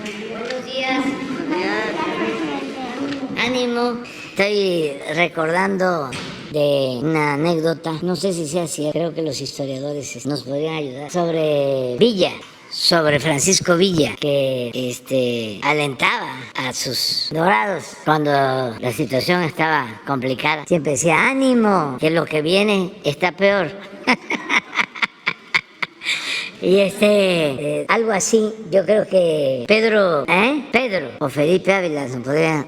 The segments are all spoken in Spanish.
Buenos días. Ánimo. Estoy recordando de una anécdota, no sé si sea cierto, creo que los historiadores nos podrían ayudar, sobre Villa. Sobre Francisco Villa, que alentaba a sus dorados cuando la situación estaba complicada. Siempre decía, ánimo, que lo que viene está peor. Y algo así, yo creo que Pedro o Felipe Ávila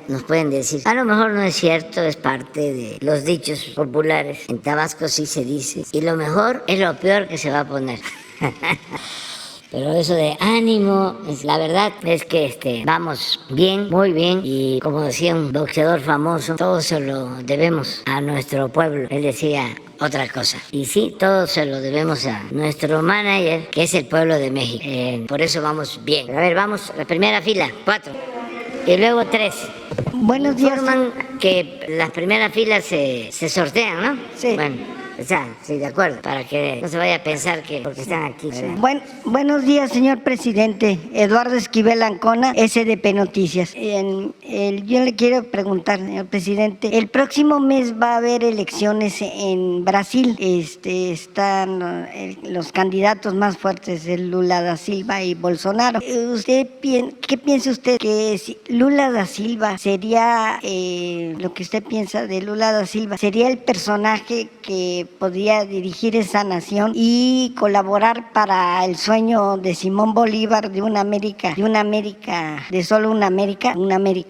nos pueden decir. A lo mejor no es cierto, es parte de los dichos populares. En Tabasco sí se dice. Y lo mejor es lo peor que se va a poner. Pero eso de ánimo, la verdad es que vamos bien, muy bien. Y como decía un boxeador famoso, todo se lo debemos a nuestro pueblo. Él decía otra cosa. Y sí, todo se lo debemos a nuestro manager, que es el pueblo de México. Por eso vamos bien. A ver, vamos, la primera fila, 4. Y luego 3. Buenos días. Informan que las primeras filas se sortean, ¿no? Sí. Bueno. Sí, de acuerdo, para que no se vaya a pensar que porque están aquí. Sí. Buenos días, señor presidente. Eduardo Esquivel Ancona, SDP Noticias. Yo le quiero preguntar, señor presidente, el próximo mes va a haber elecciones en Brasil. Están los candidatos más fuertes, Lula da Silva y Bolsonaro. ¿Qué piensa usted? Que si Lula da Silva sería, lo que usted piensa de Lula da Silva, sería el personaje que podría dirigir esa nación y colaborar para el sueño de Simón Bolívar de una América, de solo una América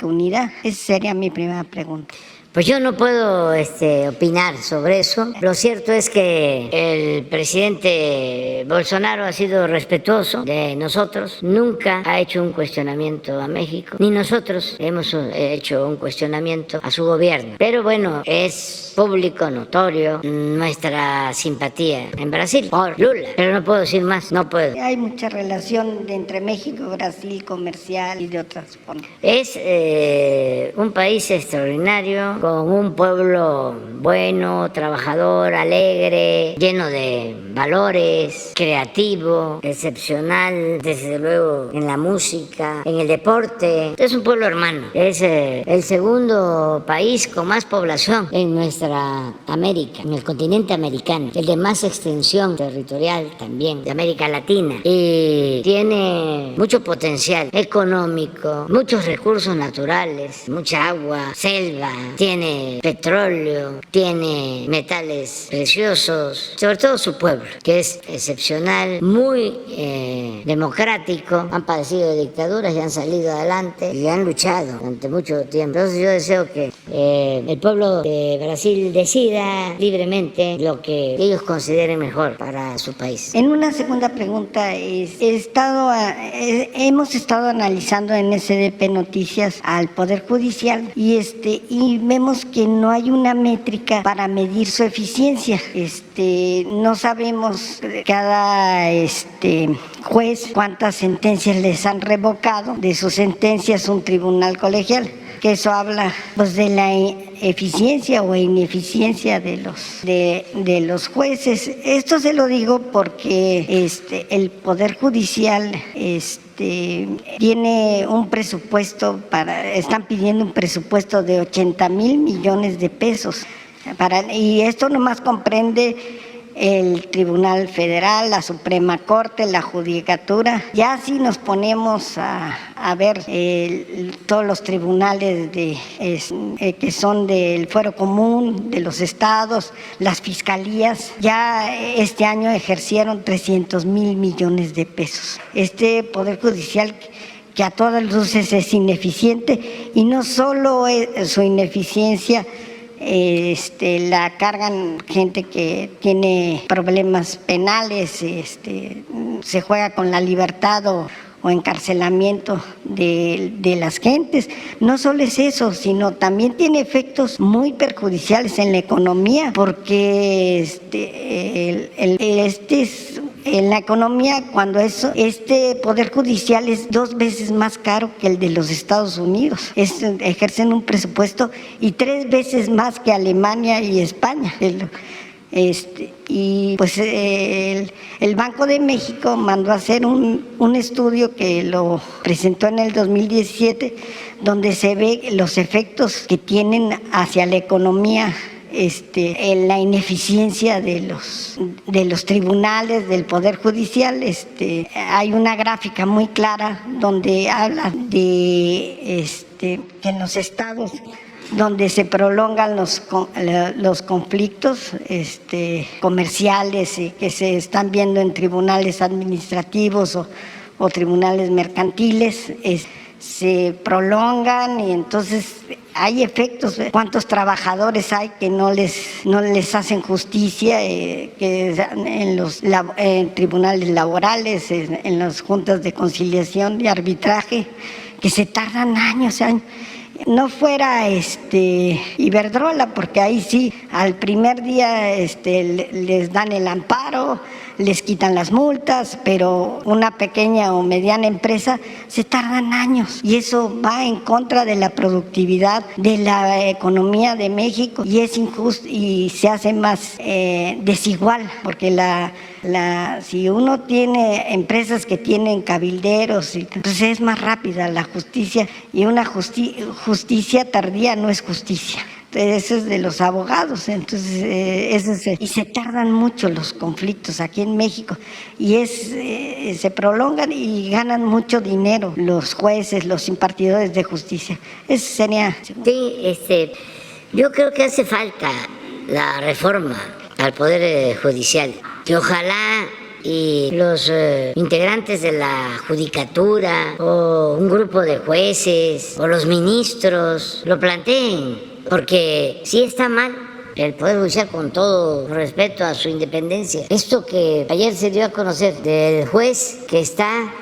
unida? Esa sería mi primera pregunta. Pues yo no puedo opinar sobre eso. Lo cierto es que el presidente Bolsonaro ha sido respetuoso de nosotros, nunca ha hecho un cuestionamiento a México, ni nosotros hemos hecho un cuestionamiento a su gobierno. Pero bueno, es público, notorio, nuestra simpatía en Brasil por Lula. Pero no puedo decir más, no puedo. Hay mucha relación entre México y Brasil, comercial y de otras formas. Es un país extraordinario, con un pueblo bueno, trabajador, alegre, lleno de valores, creativo, excepcional, desde luego en la música, en el deporte. Es un pueblo hermano. Es el segundo país con más población en nuestra América, en el continente americano, el de más extensión territorial también de América Latina. Y tiene mucho potencial económico, muchos recursos naturales, mucha agua, selva, tiene petróleo, tiene metales preciosos, sobre todo su pueblo, que es excepcional, muy democrático. Han padecido de dictaduras y han salido adelante y han luchado durante mucho tiempo. Entonces yo deseo que el pueblo de Brasil decida libremente lo que ellos consideren mejor para su país. En una segunda pregunta, hemos estado analizando en SDP Noticias al Poder Judicial y vemos que no hay una métrica para medir su eficiencia. No sabemos cada juez cuántas sentencias les han revocado de sus sentencias un tribunal colegial, que eso habla pues de la eficiencia o ineficiencia de los jueces. Esto se lo digo porque el Poder Judicial tiene un presupuesto están pidiendo un presupuesto de 80,000 millones de pesos y esto nomás comprende el Tribunal Federal, la Suprema Corte, la Judicatura. Ya si nos ponemos a ver todos los tribunales que son del Fuero Común, de los estados, las fiscalías, ya este año ejercieron 300,000 millones de pesos. Este Poder Judicial, que a todas luces es ineficiente, y no solo su ineficiencia, la cargan gente que tiene problemas penales, se juega con la libertad o encarcelamiento de las gentes. No solo es eso, sino también tiene efectos muy perjudiciales en la economía, porque en la economía, cuando este Poder Judicial es 2 veces más caro que el de los Estados Unidos. Ejercen un presupuesto y 3 veces más que Alemania y España. Y pues el Banco de México mandó a hacer un estudio que lo presentó en el 2017, donde se ve los efectos que tienen hacia la economía, en la ineficiencia de los tribunales, del Poder Judicial. Hay una gráfica muy clara donde habla de que en los estados donde se prolongan los conflictos comerciales que se están viendo en tribunales administrativos o tribunales mercantiles, se prolongan, y entonces hay efectos. ¿Cuántos trabajadores hay que no les hacen justicia, que en tribunales laborales, en las juntas de conciliación y arbitraje, que se tardan años? No fuera Iberdrola, porque ahí sí, al primer día les dan el amparo, les quitan las multas, pero una pequeña o mediana empresa se tardan años, y eso va en contra de la productividad de la economía de México, y es injusto y se hace más desigual, porque si uno tiene empresas que tienen cabilderos, entonces es más rápida la justicia, y una justicia tardía no es justicia. Eso es de los abogados, entonces y se tardan mucho los conflictos aquí en México, y se prolongan y ganan mucho dinero los jueces, los impartidores de justicia. Eso sería. Sí, yo creo que hace falta la reforma al Poder Judicial, que ojalá y los integrantes de la judicatura o un grupo de jueces o los ministros lo planteen, porque sí está mal el Poder Judicial, con todo respeto a su independencia. Esto que ayer se dio a conocer del juez que está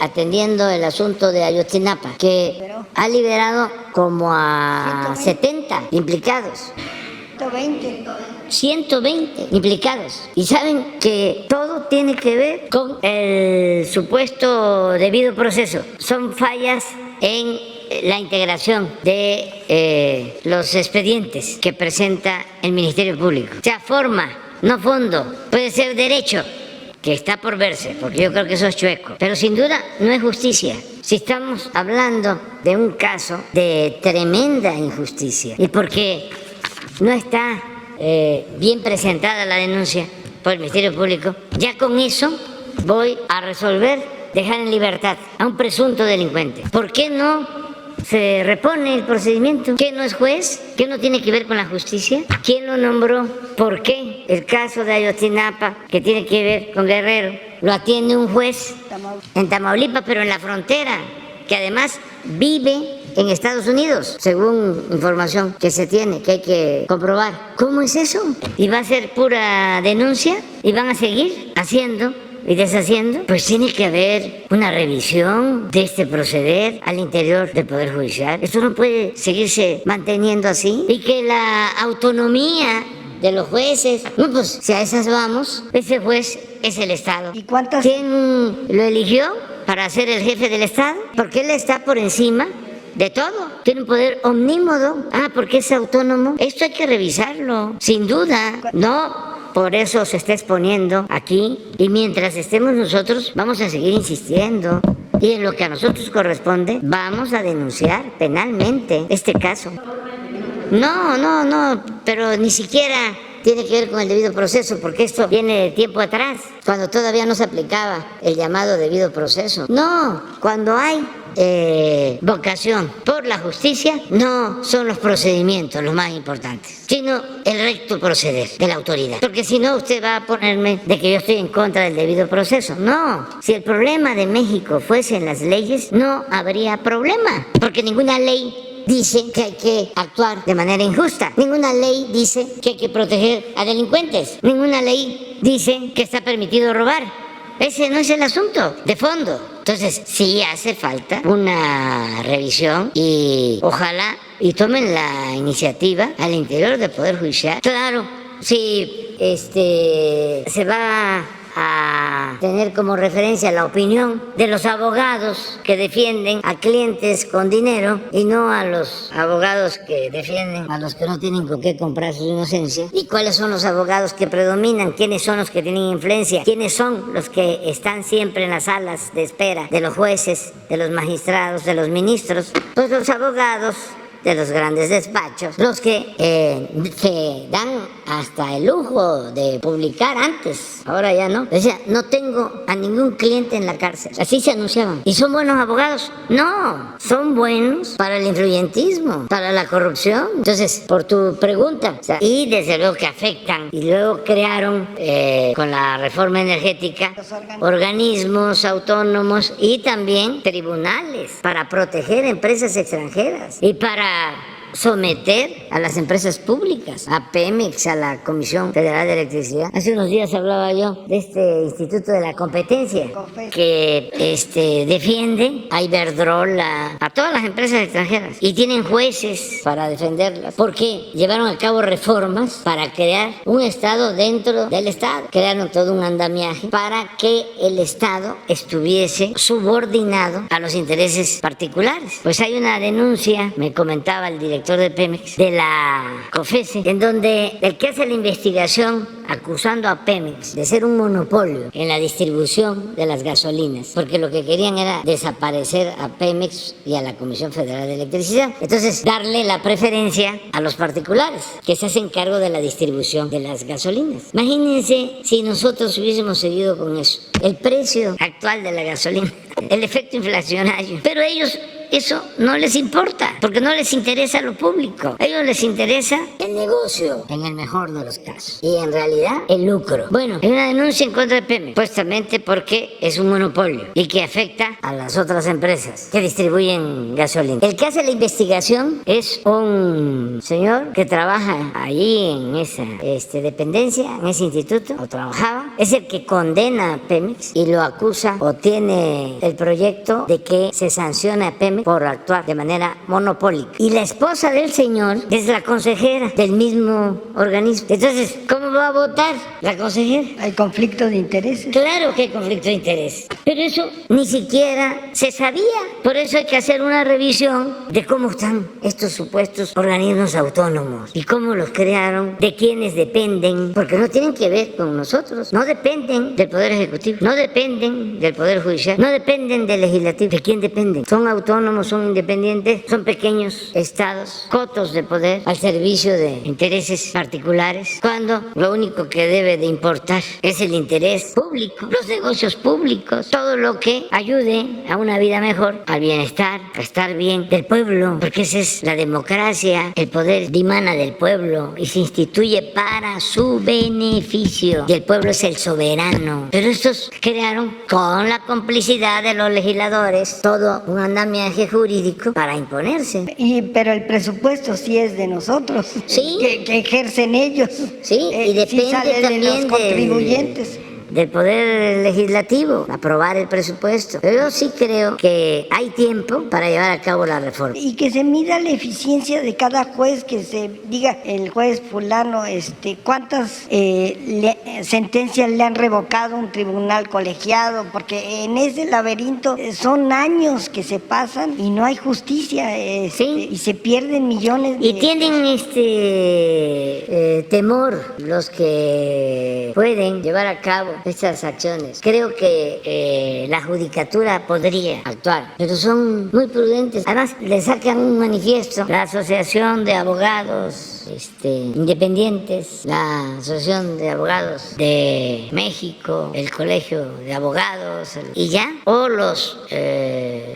atendiendo el asunto de Ayotzinapa, que ha liberado como a 70 implicados. 120 implicados. Y saben que todo tiene que ver con el supuesto debido proceso. Son fallas en la integración de los expedientes que presenta el Ministerio Público. O sea, forma, no fondo. Puede ser derecho, que está por verse, porque yo creo que eso es chueco, pero sin duda no es justicia. Si estamos hablando de un caso de tremenda injusticia, y porque no está bien presentada la denuncia por el Ministerio Público, ya con eso voy a resolver dejar en libertad a un presunto delincuente. ¿Por qué no se repone el procedimiento? ¿Qué no es juez? ¿Qué no tiene que ver con la justicia? ¿Quién lo nombró? ¿Por qué el caso de Ayotzinapa, que tiene que ver con Guerrero, lo atiende un juez en Tamaulipas, pero en la frontera, que además vive en Estados Unidos, según información que se tiene, que hay que comprobar? ¿Cómo es eso? ¿Y va a ser pura denuncia? ¿Y van a seguir haciendo y deshaciendo? Pues tiene que haber una revisión de este proceder al interior del Poder Judicial. Esto no puede seguirse manteniendo así. Y que la autonomía de los jueces, no, pues si a esas vamos, ese juez es el Estado. ¿Y cuántas? ¿Quién lo eligió para ser el jefe del Estado? Porque él está por encima de todo, tiene un poder omnímodo. Porque es autónomo. Esto hay que revisarlo, sin duda. No por eso se está exponiendo aquí, y mientras estemos nosotros vamos a seguir insistiendo, y en lo que a nosotros corresponde vamos a denunciar penalmente este caso. No, pero ni siquiera tiene que ver con el debido proceso, porque esto viene de tiempo atrás, cuando todavía no se aplicaba el llamado debido proceso. No, cuando hay vocación por la justicia, no son los procedimientos los más importantes, sino el recto proceder de la autoridad. Porque si no, usted va a ponerme de que yo estoy en contra del debido proceso. No, si el problema de México fuese en las leyes, no habría problema, porque ninguna ley dice que hay que actuar de manera injusta. Ninguna ley dice que hay que proteger a delincuentes. Ninguna ley dice que está permitido robar. Ese no es el asunto de fondo. Entonces, sí hace falta una revisión, y ojalá y tomen la iniciativa al interior del Poder Judicial. Claro, si se va a tener como referencia la opinión de los abogados que defienden a clientes con dinero y no a los abogados que defienden a los que no tienen con qué comprar su inocencia. ¿Y cuáles son los abogados que predominan? ¿Quiénes son los que tienen influencia? ¿Quiénes son los que están siempre en las salas de espera de los jueces, de los magistrados, de los ministros? Pues los abogados de los grandes despachos, los que dan hasta el lujo de publicar antes, ahora ya no. Decía, no tengo a ningún cliente en la cárcel. Así se anunciaban. ¿Y son buenos abogados? No, son buenos para el influyentismo, para la corrupción. Entonces, por tu pregunta, o sea, y desde luego que afectan, y luego crearon con la reforma energética organismos autónomos y también tribunales para proteger empresas extranjeras y para someter a las empresas públicas, a Pemex, a la Comisión Federal de Electricidad. Hace unos días hablaba yo de este Instituto de la Competencia que defiende a Iberdrola, a todas las empresas extranjeras, y tienen jueces para defenderlas, porque llevaron a cabo reformas para crear un Estado dentro del Estado. Crearon todo un andamiaje para que el Estado estuviese subordinado a los intereses particulares. Pues hay una denuncia, me comentaba el director de Pemex, de la COFESE, en donde el que hace la investigación acusando a Pemex de ser un monopolio en la distribución de las gasolinas, porque lo que querían era desaparecer a Pemex y a la Comisión Federal de Electricidad. Entonces, darle la preferencia a los particulares que se hacen cargo de la distribución de las gasolinas. Imagínense si nosotros hubiésemos seguido con eso. El precio actual de la gasolina, el efecto inflacionario, pero ellos eso no les importa, porque no les interesa lo público. A ellos les interesa el negocio, en el mejor de los casos, y en realidad el lucro. Bueno, hay una denuncia en contra de Pemex, supuestamente porque es un monopolio y que afecta a las otras empresas que distribuyen gasolina. El que hace la investigación es un señor que trabaja allí en esa dependencia, en ese instituto, o trabajaba. Es el que condena a Pemex y lo acusa o tiene el proyecto de que se sancione a Pemex por actuar de manera monopólica. Y la esposa del señor es la consejera del mismo organismo. Entonces, ¿cómo va a votar la consejera? Hay conflicto de intereses. Claro que hay conflicto de interés, pero eso ni siquiera se sabía. Por eso hay que hacer una revisión de cómo están estos supuestos organismos autónomos y cómo los crearon, de quiénes dependen, porque no tienen que ver con nosotros. No dependen del Poder Ejecutivo, no dependen del Poder Judicial, no dependen del Legislativo. ¿De quién dependen? Son autónomos, son independientes, son pequeños estados, cotos de poder al servicio de intereses particulares, cuando lo único que debe de importar es el interés público, los negocios públicos, todo lo que ayude a una vida mejor, al bienestar, a estar bien del pueblo, porque esa es la democracia. El poder dimana del pueblo y se instituye para su beneficio, y el pueblo es el soberano. Pero estos crearon, con la complicidad de los legisladores, todo un andamiaje jurídico para imponerse. Pero el presupuesto sí es de nosotros, sí, que ejercen ellos. Sí, y depende sí sale también de los contribuyentes. Del Poder Legislativo, aprobar el presupuesto. Pero yo sí creo que hay tiempo para llevar a cabo la reforma. Y que se mida la eficiencia de cada juez, que se diga el juez fulano, cuántas sentencias le han revocado un tribunal colegiado, porque en ese laberinto son años que se pasan y no hay justicia, sí, y se pierden millones de... Y tienen temor los que pueden llevar a cabo estas acciones. Creo que la judicatura podría actuar, pero son muy prudentes. Además, le sacan un manifiesto, la Asociación de Abogados Independientes, la Asociación de Abogados de México, el Colegio de Abogados, y ya, o los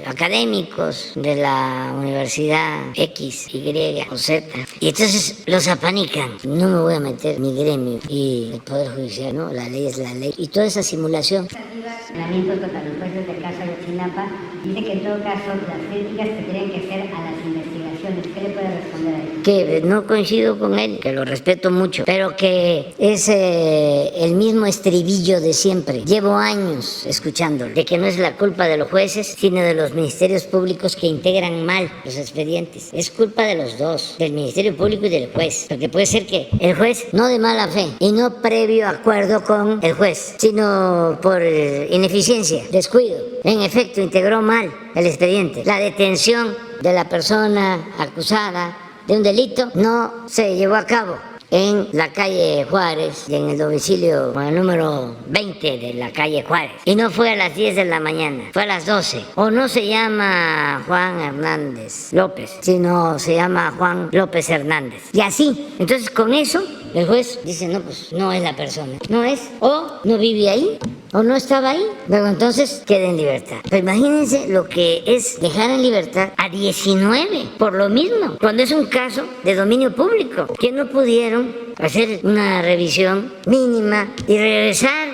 académicos de la Universidad X, Y o Z. Y entonces los apanican. No me voy a meter mi gremio y el Poder Judicial, ¿no? La ley es la ley. Y toda esa simulación. Contra los jueces de Casa de Chinapa Dice que en todo caso las críticas tendrían que ser a las investigaciones. ¿Qué le puede responder a eso? Que no coincido con él, que lo respeto mucho, pero que es el mismo estribillo de siempre. Llevo años escuchándolo, de que no es la culpa de los jueces, sino de los ministerios públicos que integran mal los expedientes. Es culpa de los dos, del Ministerio Público y del juez, porque puede ser que el juez, no de mala fe y no previo acuerdo con el juez, sino por ineficiencia, descuido, en efecto integró mal el expediente. La detención de la persona acusada de un delito no se llevó a cabo en la calle Juárez y en el domicilio con el número 20 de la calle Juárez. Y no fue a las 10 de la mañana, fue a las 12. O no se llama Juan Hernández López, sino se llama Juan López Hernández. Y así, entonces con eso el juez dice, no, pues no es la persona, no es, o no vive ahí, o no estaba ahí, luego entonces queda en libertad. Pero imagínense lo que es dejar en libertad a 19 por lo mismo, cuando es un caso de dominio público, que no pudieron hacer una revisión mínima y regresar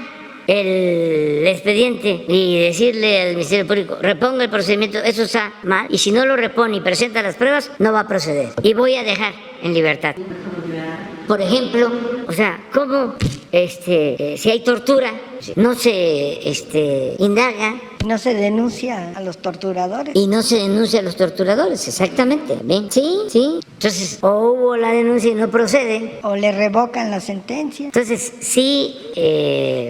el expediente y decirle al Ministerio Público, reponga el procedimiento, eso está mal, y si no lo repone y presenta las pruebas, no va a proceder. Y voy a dejar en libertad. Por ejemplo, o sea, ¿cómo si hay tortura, no se indaga? No se denuncia a los torturadores. Y no se denuncia a los torturadores, exactamente. ¿Bien? Sí, sí. Entonces, o hubo la denuncia y no procede. O le revocan la sentencia. Entonces, sí,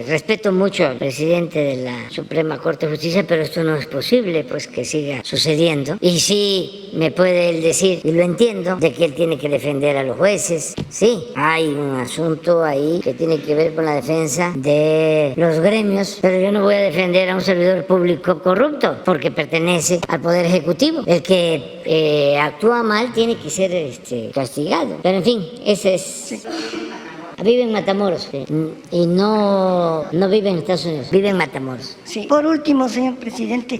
respeto mucho al presidente de la Suprema Corte de Justicia, pero esto no es posible, pues, que siga sucediendo. Y sí, me puede él decir, y lo entiendo, de que él tiene que defender a los jueces. Sí, hay un asunto ahí que tiene que ver con la defensa de los gremios, pero yo no voy a defender a un servidor público corrupto, porque pertenece al Poder Ejecutivo. El que actúa mal tiene que ser castigado. Pero en fin, ese es... Sí. Vive en Matamoros, y no vive en Estados Unidos, vive en Matamoros. Sí. Por último, señor presidente,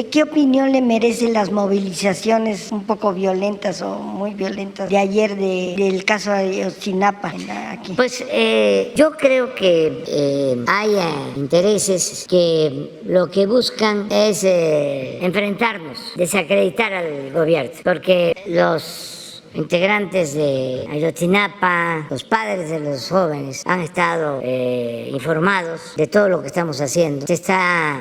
¿qué opinión le merecen las movilizaciones un poco violentas o muy violentas de ayer del caso de Ayotzinapa aquí? Pues yo creo que hay intereses que lo que buscan es enfrentarnos, desacreditar al gobierno, porque los integrantes de Ayotzinapa, los padres de los jóvenes han estado informados de todo lo que estamos haciendo. Se está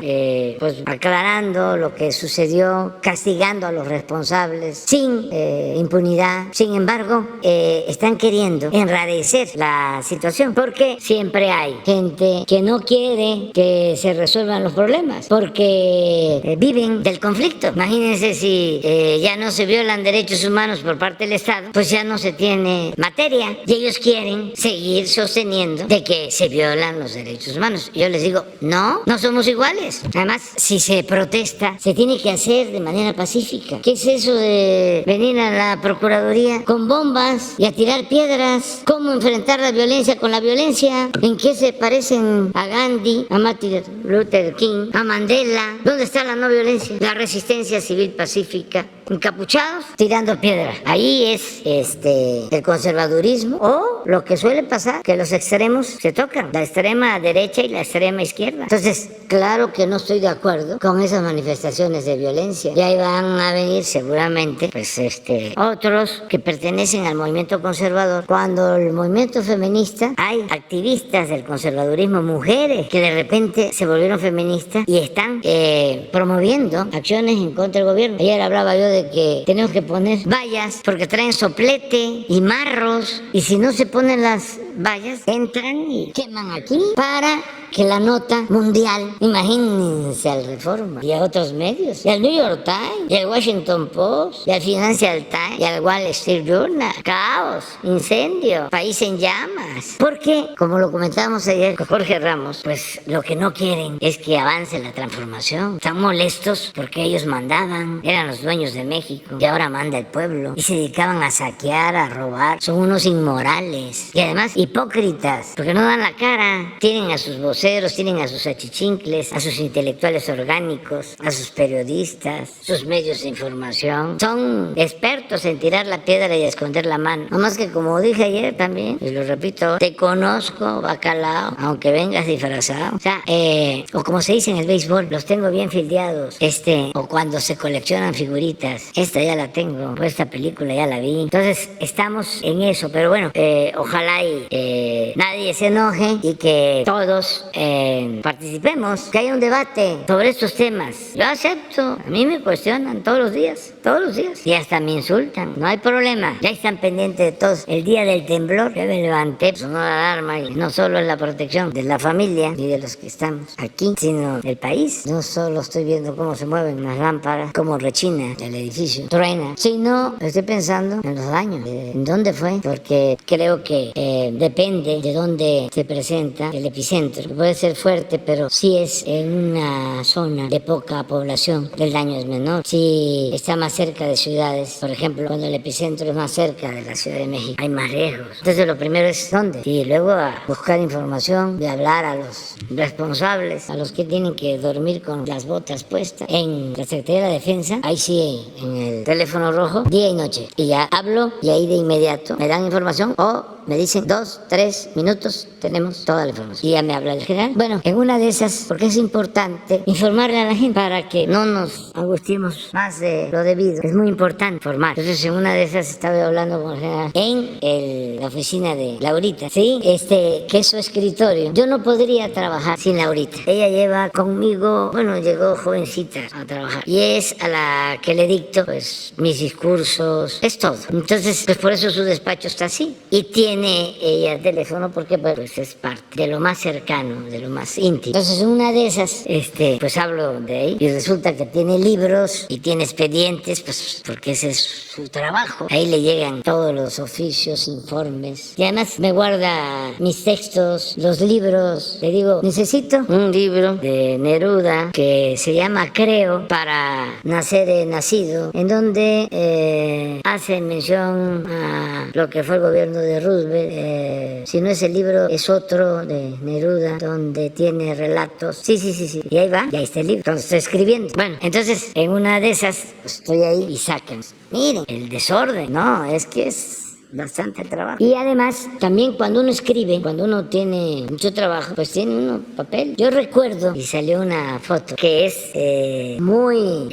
pues aclarando lo que sucedió, castigando a los responsables sin impunidad. Sin embargo, están queriendo enrarecer la situación, porque siempre hay gente que no quiere que se resuelvan los problemas, porque viven del conflicto. Imagínense si ya no se violan derechos humanos por parte del Estado, pues ya no se tiene materia, y ellos quieren seguir sosteniendo de que se violan los derechos humanos. Yo les digo, no somos iguales. Además, si se protesta, se tiene que hacer de manera pacífica. ¿Qué es eso de venir a la Procuraduría con bombas y a tirar piedras? ¿Cómo enfrentar la violencia con la violencia? ¿En qué se parecen a Gandhi, a Martin Luther King, a Mandela? ¿Dónde está la no violencia? La resistencia civil pacífica. Encapuchados tirando piedras. Ahí es el conservadurismo, o lo que suele pasar, que los extremos se tocan, la extrema derecha y la extrema izquierda. Entonces, claro que no estoy de acuerdo con esas manifestaciones de violencia. Y ahí van a venir seguramente pues otros que pertenecen al movimiento conservador. Cuando el movimiento feminista, hay activistas del conservadurismo, mujeres que de repente se volvieron feministas y están promoviendo acciones en contra del gobierno. Ayer hablaba yo de que tenemos que poner vallas porque traen soplete y marros, y si no se ponen las vallas, entran y queman aquí para que la nota mundial, imagínense al Reforma y a otros medios, y al New York Times, y al Washington Post, y al Financial Times, y al Wall Street Journal, caos, incendio, país en llamas. Porque, como lo comentábamos ayer con Jorge Ramos, pues lo que no quieren es que avance la transformación. Están molestos porque ellos mandaban, eran los dueños de México, y ahora manda el pueblo, y se dedicaban a saquear, a robar. Son unos inmorales, y además hipócritas, porque no dan la cara, tienen a sus voceros voceros, tienen a sus achichincles, a sus intelectuales orgánicos, a sus periodistas, sus medios de información. Son expertos en tirar la piedra y esconder la mano. No más que, como dije ayer también, y lo repito, te conozco, bacalao, aunque vengas disfrazado. O sea, o como se dice en el béisbol, los tengo bien fildeados. O cuando se coleccionan figuritas, esta ya la tengo, pues esta película ya la vi. Entonces, estamos en eso, pero bueno, ojalá y nadie se enoje y que todos participemos, que haya un debate sobre estos temas. Yo acepto, a mí me cuestionan todos los días, y hasta me insultan, no hay problema, ya están pendientes de todos. El día del temblor, yo me levanté, sonó la alarma y no solo es la protección de la familia y de los que estamos aquí, sino del país. No solo estoy viendo cómo se mueven las lámparas, cómo rechina el edificio, truena, sino estoy pensando en los daños, en dónde fue, porque creo que depende de dónde se presenta el epicentro. Puede ser fuerte, pero si es en una zona de poca población, el daño es menor. Si está más cerca de ciudades, por ejemplo, cuando el epicentro es más cerca de la Ciudad de México, hay más riesgos. Entonces lo primero es dónde, y luego a buscar información, de hablar a los responsables, a los que tienen que dormir con las botas puestas en la Secretaría de la Defensa, ahí sí, en el teléfono rojo, día y noche, y ya hablo y ahí de inmediato me dan información o me dicen 2, 3 minutos, tenemos toda la información. Y ya me habla el general. Bueno, en una de esas, porque es importante informarle a la gente para que no nos angustiemos más de lo debido. Es muy importante informar. Entonces, en una de esas estaba hablando con el general en la oficina de Laurita, ¿sí? Que es su escritorio. Yo no podría trabajar sin Laurita. Ella lleva conmigo, bueno, llegó jovencita a trabajar. Y es a la que le dicto, pues, mis discursos, es todo. Entonces, pues por eso su despacho está así. Y tiene ella el teléfono porque pues es parte de lo más cercano, de lo más íntimo. Entonces una de esas, pues hablo de ahí y resulta que tiene libros y tiene expedientes, pues porque ese es su trabajo. Ahí le llegan todos los oficios, informes y además me guarda mis textos, los libros. Le digo, necesito un libro de Neruda que se llama Creo para nacer he nacido, en donde hace mención a lo que fue el gobierno de Roosevelt. Si no es el libro, es otro de Neruda, donde tiene relatos. Sí. Y ahí va, y ahí está el libro. Entonces estoy escribiendo. Bueno, entonces en una de esas estoy ahí y sacan. Miren, el desorden. No, es que es bastante trabajo. Y además, también cuando uno escribe, cuando uno tiene mucho trabajo, pues tiene uno papel. Yo recuerdo, y salió una foto que es muy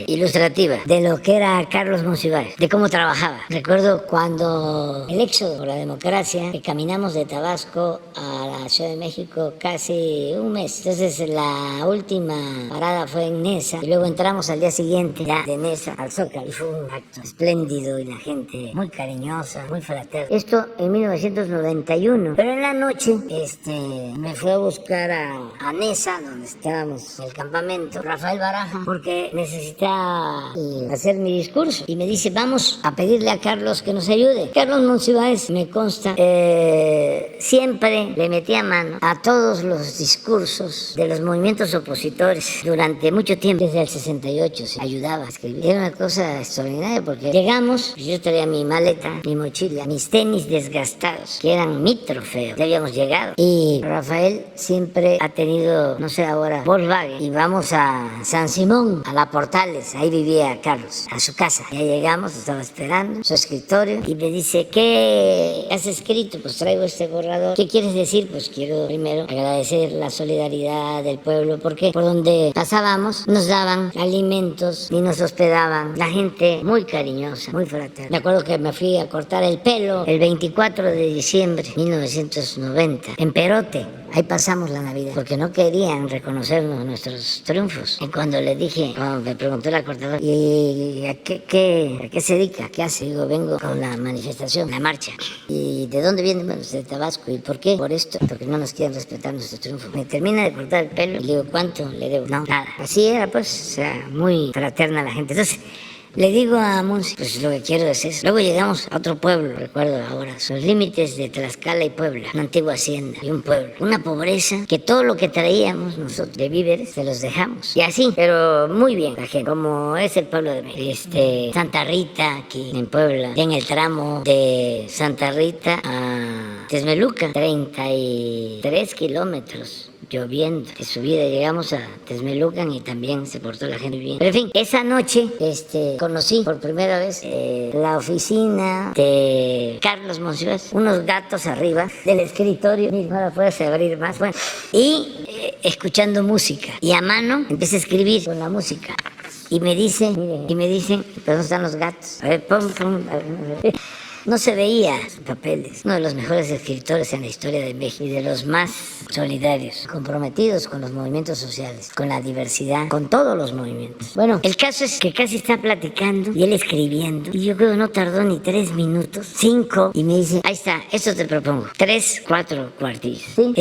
ilustrativa de lo que era Carlos Monsiváis, de cómo trabajaba. Recuerdo cuando el éxodo por la democracia, que caminamos de Tabasco a la Ciudad de México casi un mes. Entonces la última parada fue en Nesa y luego entramos al día siguiente ya de Nesa al Zócalo y fue un acto espléndido y la gente muy cariñosa, muy fraterna. Esto en 1991. Pero en la noche me fue a buscar a Nesa, donde estábamos en el campamento, Rafael Baraja, porque necesitaba hacer mi discurso. Y me dice, vamos a pedirle a Carlos que nos ayude. Carlos Monsiváis, me consta, siempre le metía mano a todos los discursos de los movimientos opositores durante mucho tiempo. Desde el 68 se ayudaba a escribir. Era una cosa extraordinaria porque llegamos, yo traía mi maleta, mi mochila, mis tenis desgastados, que eran mi trofeo. Ya habíamos llegado. Y Rafael siempre ha tenido, no sé ahora, Volkswagen. Y vamos a San Simón, a la Portales. Ahí vivía Carlos, a su casa. Ya llegamos, estaba esperando, su escritorio. Y me dice, ¿qué has escrito? Pues traigo este borrador. ¿Qué quieres decir? Pues quiero primero agradecer la solidaridad del pueblo, porque por donde pasábamos nos daban alimentos y nos hospedaban. La gente muy cariñosa, muy fraterna. Me acuerdo que me fui a cortar el pelo el 24 de diciembre de 1990 en Perote. Ahí pasamos la Navidad, porque no querían reconocernos nuestros triunfos. Y cuando le dije, me preguntó la cortadora, ¿y a qué se dedica? ¿Qué hace? Digo, vengo con la manifestación, la marcha. ¿Y de dónde viene? Bueno, de Tabasco. ¿Y por qué? Por esto, porque no nos quieren respetar nuestro triunfo. Me termina de cortar el pelo y le digo, ¿cuánto le debo? No, nada. Así era, pues, o sea, muy fraterna la gente. Entonces, le digo a Monsi, pues lo que quiero es eso. Luego llegamos a otro pueblo, recuerdo ahora, los límites de Tlaxcala y Puebla, una antigua hacienda y un pueblo. Una pobreza que todo lo que traíamos nosotros de víveres se los dejamos. Y así, pero muy bien la gente, como es el pueblo de México. Santa Rita, aquí en Puebla, en el tramo de Santa Rita a Texmelucan, 33 kilómetros lloviendo, de subida llegamos a Texmelucan y también se portó la gente bien. Pero en fin, esa noche conocí por primera vez la oficina de Carlos Monsiváis, unos gatos arriba del escritorio, no la puedes abrir más, bueno, y escuchando música, y a mano empecé a escribir con la música. Y me dicen, ¿pero dónde están los gatos? A ver, pum. No se veía papeles. Uno de los mejores escritores en la historia de México y de los más solidarios, comprometidos con los movimientos sociales, con la diversidad, con todos los movimientos. Bueno, el caso es que casi está platicando y él escribiendo. Y yo creo que no tardó ni 3 minutos, 5, y me dice, ahí está, esto te propongo. 3, 4 cuartillos. ¿Sí?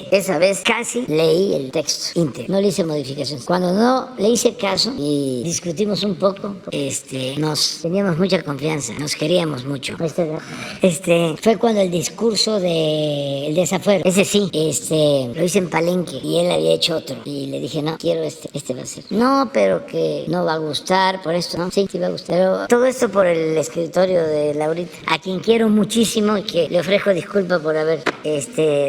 Esa vez casi leí el texto íntegro. No le hice modificaciones. Cuando no le hice caso y discutimos un poco, nos teníamos mucha confianza, nos queríamos mucho. Fue cuando el discurso del desafuero, ese sí, lo hice en Palenque y él había hecho otro. Y le dije, no, quiero este va a ser. No, pero que no va a gustar, por esto, ¿no? Sí va a gustar. Pero todo esto por el escritorio de Laurita, a quien quiero muchísimo y que le ofrezco disculpas por haber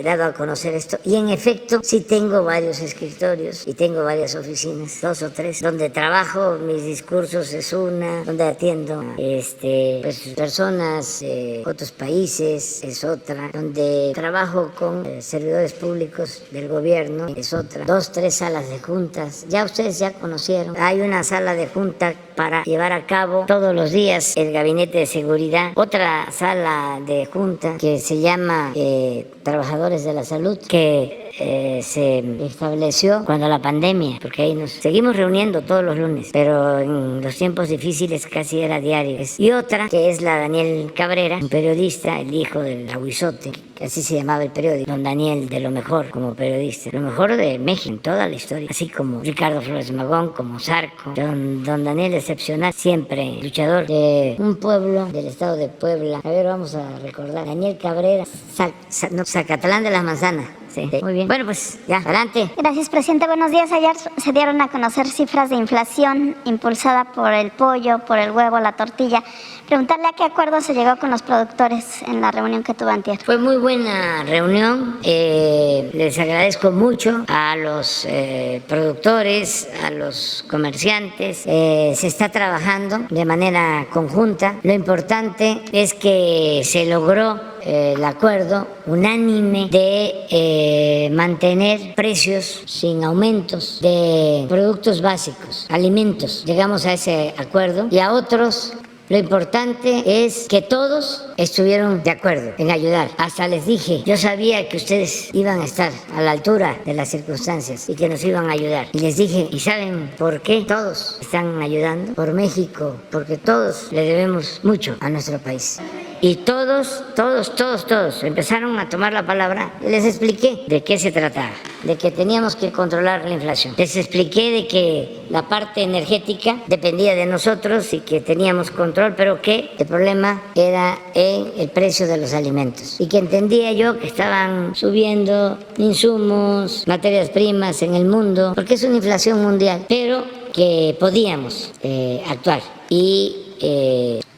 dado a conocer esto. Y en efecto, sí tengo varios escritorios y tengo varias oficinas, 2 o 3, donde trabajo, mis discursos es una, donde atiendo pues, personas de otros países es otra, donde trabajo con servidores públicos del gobierno es otra, 2, 3 salas de juntas, ya ustedes ya conocieron, hay una sala de junta para llevar a cabo todos los días el gabinete de seguridad, otra sala de junta que se llama Trabajadores de la Salud, que se estableció cuando la pandemia, porque ahí nos seguimos reuniendo todos los lunes, pero en los tiempos difíciles casi era diario. Y otra que es la Daniel Cabrera, un periodista, el hijo del Aguizote, que así se llamaba el periódico, don Daniel, de lo mejor como periodista, lo mejor de México en toda la historia, así como Ricardo Flores Magón, como Zarco, don Daniel excepcional, siempre luchador de un pueblo del estado de Puebla. A ver, vamos a recordar, Daniel Cabrera, Zacatlán de las Manzanas. Sí. Muy bien. Bueno, pues ya, adelante. Gracias, presidente. Buenos días. Ayer se dieron a conocer cifras de inflación impulsada por el pollo, por el huevo, la tortilla. Preguntarle a qué acuerdo se llegó con los productores en la reunión que tuvo antier. Fue muy buena reunión. Les agradezco mucho a los productores, a los comerciantes. Se está trabajando de manera conjunta. Lo importante es que se logró el acuerdo unánime de mantener precios sin aumentos de productos básicos, alimentos. Llegamos a ese acuerdo y a otros. Lo importante es que todos estuvieron de acuerdo en ayudar. Hasta les dije, yo sabía que ustedes iban a estar a la altura de las circunstancias y que nos iban a ayudar. Y les dije, ¿y saben por qué todos están ayudando? Por México, porque todos le debemos mucho a nuestro país. Y todos empezaron a tomar la palabra. Les expliqué de qué se trataba, de que teníamos que controlar la inflación. Les expliqué de que la parte energética dependía de nosotros y que teníamos control, pero que el problema era en el precio de los alimentos. Y que entendía yo que estaban subiendo insumos, materias primas en el mundo, porque es una inflación mundial, pero que podíamos actuar y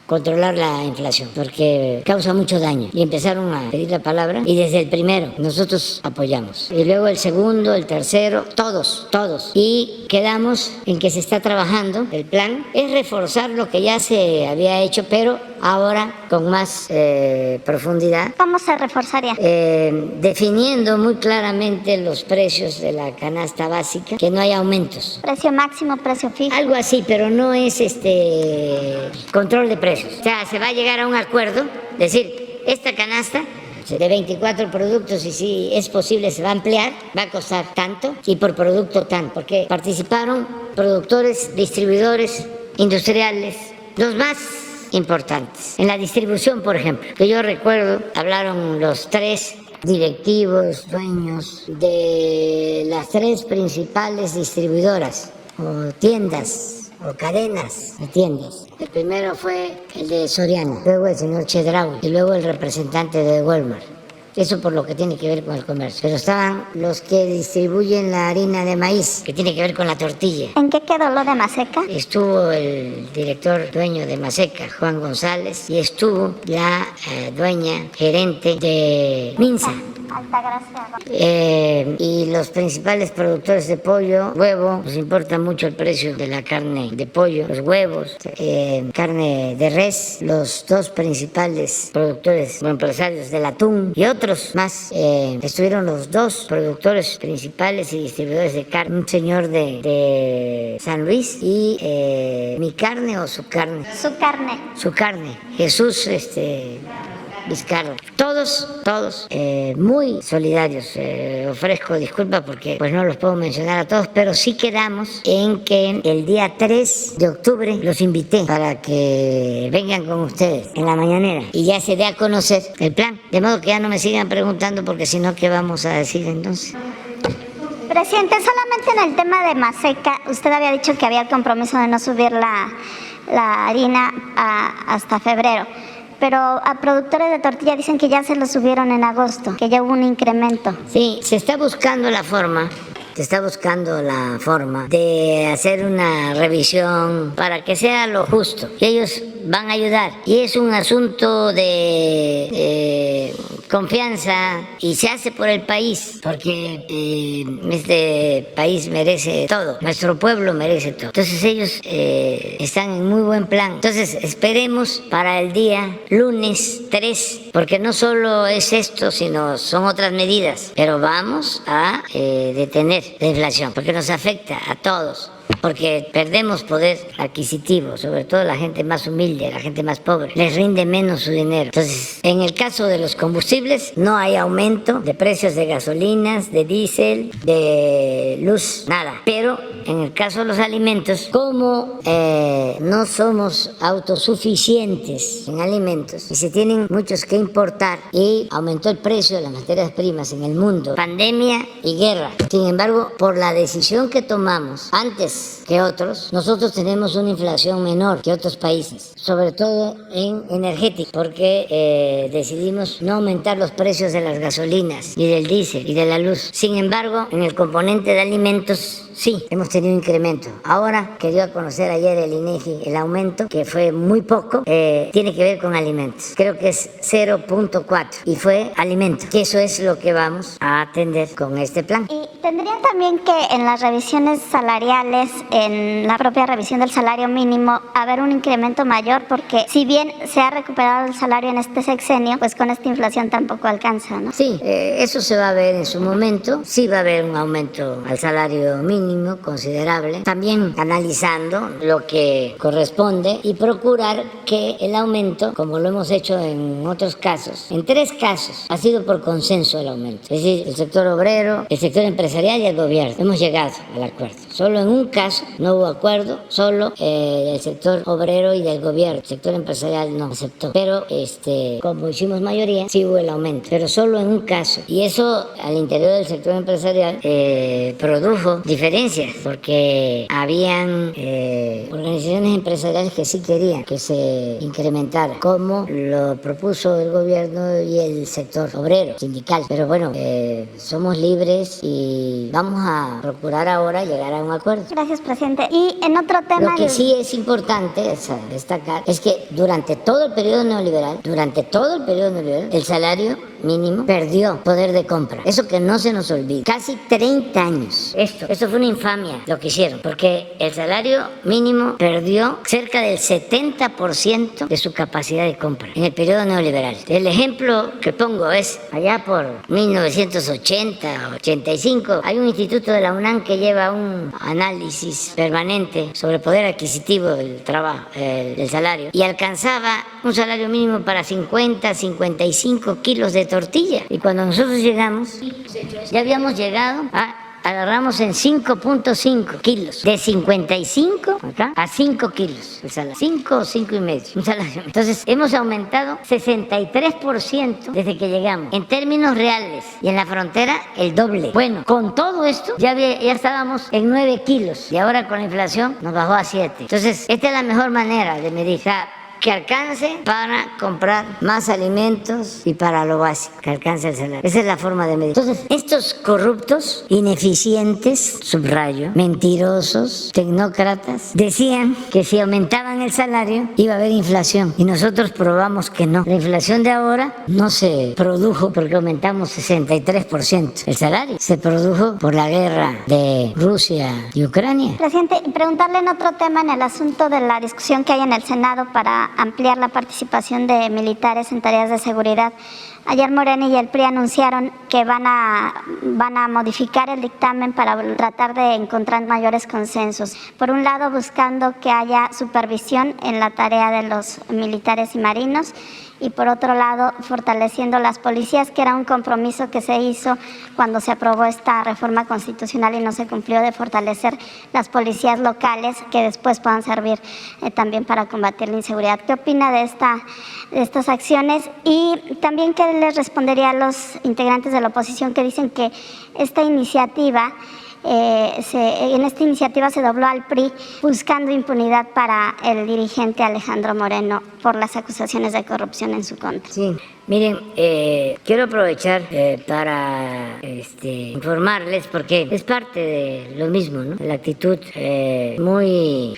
controlar la inflación, porque causa mucho daño. Y empezaron a pedir la palabra y desde el primero nosotros apoyamos. Y luego el segundo, el tercero, todos. Y quedamos en que se está trabajando. El plan es reforzar lo que ya se había hecho, pero ahora con más profundidad. ¿Cómo se reforzaría? Definiendo muy claramente los precios de la canasta básica, que no haya aumentos. ¿Precio máximo, precio fijo? Algo así, pero no es control de precios. O sea, se va a llegar a un acuerdo, decir, esta canasta de 24 productos y si es posible se va a ampliar, va a costar tanto y por producto tanto, porque participaron productores, distribuidores, industriales, los más importantes. En la distribución, por ejemplo, que yo recuerdo, hablaron los 3 directivos, dueños de las 3 principales distribuidoras o tiendas o cadenas de tiendas. El primero fue el de Soriana, luego el señor Chedraui y luego el representante de Walmart. Eso por lo que tiene que ver con el comercio. Pero estaban los que distribuyen la harina de maíz, que tiene que ver con la tortilla. ¿En qué quedó lo de Maseca? Estuvo el director dueño de Maseca, Juan González, y estuvo la dueña gerente de Minsa. Altagracia. Y los principales productores de pollo, huevo, nos importa mucho el precio de la carne de pollo, los huevos, carne de res, los dos principales productores o empresarios del atún y otros más. Estuvieron los dos productores principales y distribuidores de carne, un señor de San Luis y Mi Carne o Su Carne. Su Carne, Jesús Vizcarra. Todos muy solidarios. Ofrezco disculpas porque pues no los puedo mencionar a todos, pero sí quedamos en que el día 3 de octubre los invité para que vengan con ustedes en la mañanera y ya se dé a conocer el plan. De modo que ya no me sigan preguntando porque si no, ¿qué vamos a decir entonces? Presidente, solamente en el tema de Maseca, usted había dicho que había el compromiso de no subir la harina hasta febrero. Pero a productores de tortilla dicen que ya se lo subieron en agosto, que ya hubo un incremento. Sí, se está buscando la forma de hacer una revisión para que sea lo justo. Y ellos van a ayudar. Y es un asunto de confianza y se hace por el país, porque este país merece todo, nuestro pueblo merece todo. Entonces ellos están en muy buen plan. Entonces esperemos para el día lunes 3, porque no solo es esto, sino son otras medidas, pero vamos a detener la inflación, porque nos afecta a todos. Porque perdemos poder adquisitivo, sobre todo la gente más humilde, la gente más pobre, les rinde menos su dinero. Entonces, en el caso de los combustibles, no hay aumento de precios de gasolinas, de diésel, de luz, nada. Pero en el caso de los alimentos, como no somos autosuficientes en alimentos y se tienen muchos que importar y aumentó el precio de las materias primas en el mundo, pandemia y guerra. Sin embargo, por la decisión que tomamos antes que otros, nosotros tenemos una inflación menor que otros países, sobre todo en energética, porque decidimos no aumentar los precios de las gasolinas y del diésel y de la luz. Sin embargo, en el componente de alimentos sí, hemos tenido incremento. Ahora que dio a conocer ayer el INEGI el aumento, que fue muy poco, tiene que ver con alimentos. Creo que es 0.4 y fue alimentos, que eso es lo que vamos a atender con este plan. Y tendrían también que en las revisiones salariales, en la propia revisión del salario mínimo, haber un incremento mayor, porque si bien se ha recuperado el salario en este sexenio, pues con esta inflación tampoco alcanza, ¿no? Sí, eso se va a ver en su momento. Sí va a haber un aumento al salario mínimo considerable, también analizando lo que corresponde y procurar que el aumento, como lo hemos hecho en otros casos, en 3 casos ha sido por consenso el aumento, es decir, el sector obrero, el sector empresarial y el gobierno. Hemos llegado al acuerdo. Solo en un caso no hubo acuerdo, solo el sector obrero y del gobierno. El sector empresarial no aceptó, pero como hicimos mayoría, sí hubo el aumento, pero solo en un caso. Y eso al interior del sector empresarial produjo diferencias, porque habían organizaciones empresariales que sí querían que se incrementara, como lo propuso el gobierno y el sector obrero, sindical. Pero bueno, somos libres y vamos a procurar ahora llegar a un acuerdo. Gracias, presidente. Y en otro tema... Lo que sí es importante destacar es que durante todo el periodo neoliberal, el salario mínimo perdió poder de compra. Eso que no se nos olvide. Casi 30 años. Esto fue una infamia lo que hicieron, porque el salario mínimo perdió cerca del 70% de su capacidad de compra en el periodo neoliberal. El ejemplo que pongo es allá por 1980, 85, hay un instituto de la UNAM que lleva un análisis permanente sobre el poder adquisitivo del trabajo, del salario, y alcanzaba un salario mínimo para 50, 55 kilos de tortilla. Y cuando nosotros llegamos, ya habíamos llegado agarramos en 5.5 kilos, de 55 acá a 5 kilos el salario, 5 o 5 y medio, un salario. Entonces hemos aumentado 63% desde que llegamos, en términos reales, y en la frontera el doble. Bueno, con todo esto ya estábamos en 9 kilos y ahora con la inflación nos bajó a 7. Entonces esta es la mejor manera de medir. que alcance para comprar más alimentos y para lo básico, que alcance el salario. Esa es la forma de medir. Entonces, estos corruptos, ineficientes, subrayo, mentirosos, tecnócratas, decían que si aumentaban el salario iba a haber inflación y nosotros probamos que no. La inflación de ahora no se produjo porque aumentamos 63% el salario, se produjo por la guerra de Rusia y Ucrania. Presidente, preguntarle en otro tema, en el asunto de la discusión que hay en el Senado para ampliar la participación de militares en tareas de seguridad. Ayer Morena y el PRI anunciaron que van a modificar el dictamen para tratar de encontrar mayores consensos. Por un lado, buscando que haya supervisión en la tarea de los militares y marinos, y por otro lado, fortaleciendo las policías, que era un compromiso que se hizo cuando se aprobó esta reforma constitucional y no se cumplió, de fortalecer las policías locales que después puedan servir también para combatir la inseguridad. ¿Qué opina de estas acciones? Y también, ¿qué les respondería a los integrantes de la oposición que dicen que esta iniciativa en esta iniciativa se dobló al PRI buscando impunidad para el dirigente Alejandro Moreno por las acusaciones de corrupción en su contra? Sí, miren, quiero aprovechar para informarles, porque es parte de lo mismo, ¿no? La actitud muy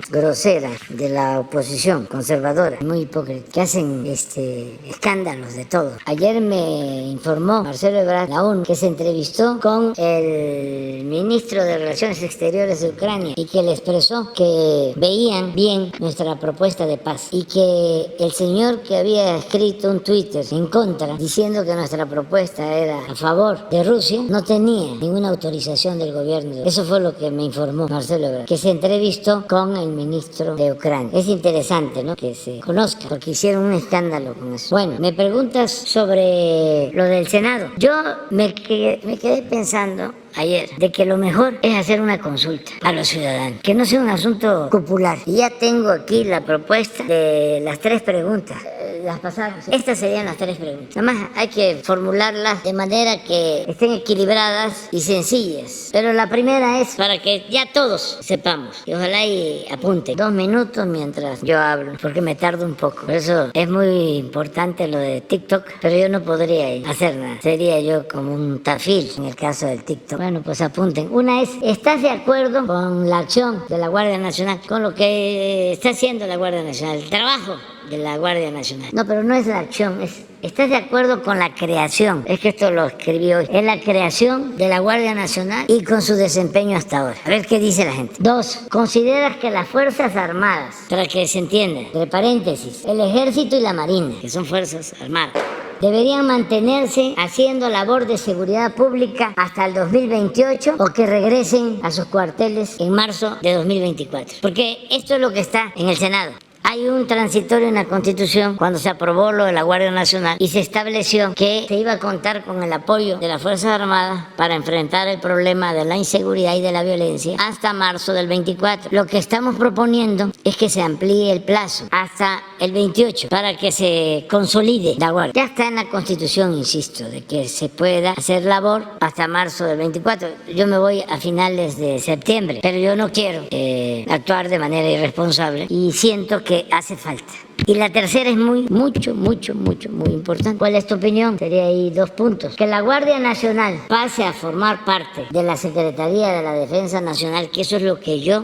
grosera de la oposición conservadora, muy hipócrita, que hacen escándalos de todo. Ayer me informó Marcelo Ebrard, la ONU, que se entrevistó con el ministro de Relaciones Exteriores de Ucrania y que le expresó que veían bien nuestra propuesta de paz y que el señor que había escrito un Twitter en contra diciendo que nuestra propuesta era a favor de Rusia no tenía ninguna autorización del gobierno. Eso fue lo que me informó Marcelo Ebrard, que se entrevistó con el ministro de Ucrania. Es interesante, ¿no?, que se conozca, porque hicieron un escándalo con eso. Bueno, me preguntas sobre lo del Senado. Yo me quedé pensando ayer de que lo mejor es hacer una consulta a los ciudadanos, que no sea un asunto popular. Y ya tengo aquí la propuesta de las 3 preguntas. Las pasamos. Estas serían las 3 preguntas. Además, hay que formularlas de manera que estén equilibradas y sencillas. Pero la primera es para que ya todos sepamos. Y ojalá y apunten 2 minutos mientras yo hablo, porque me tardo un poco. Por eso es muy importante lo de TikTok, pero yo no podría hacer nada. Sería yo como un tafil en el caso del TikTok. Bueno, pues apunten. Una es: ¿estás de acuerdo con la acción de la Guardia Nacional? Con lo que está haciendo la Guardia Nacional, el trabajo de la Guardia Nacional. No, pero no es la acción, ¿estás de acuerdo con la creación? Es que esto lo escribí hoy. Es la creación de la Guardia Nacional y con su desempeño hasta ahora. A ver qué dice la gente. 2. ¿Consideras que las Fuerzas Armadas, para que se entienda, entre paréntesis, el Ejército y la Marina, que son Fuerzas Armadas, deberían mantenerse haciendo labor de seguridad pública hasta el 2028 o que regresen a sus cuarteles en marzo de 2024? Porque esto es lo que está en el Senado. Hay un transitorio en la Constitución cuando se aprobó lo de la Guardia Nacional y se estableció que se iba a contar con el apoyo de las Fuerzas Armadas para enfrentar el problema de la inseguridad y de la violencia hasta marzo del 24. Lo que estamos proponiendo es que se amplíe el plazo hasta el 28 para que se consolide la Guardia. Ya está en la Constitución, insisto, de que se pueda hacer labor hasta marzo del 24. Yo me voy a finales de septiembre, pero yo no quiero actuar de manera irresponsable y siento que hace falta. Y la tercera es muy importante. ¿Cuál es tu opinión? Sería ahí 2 puntos. Que la Guardia Nacional pase a formar parte de la Secretaría de la Defensa Nacional, que eso es lo que yo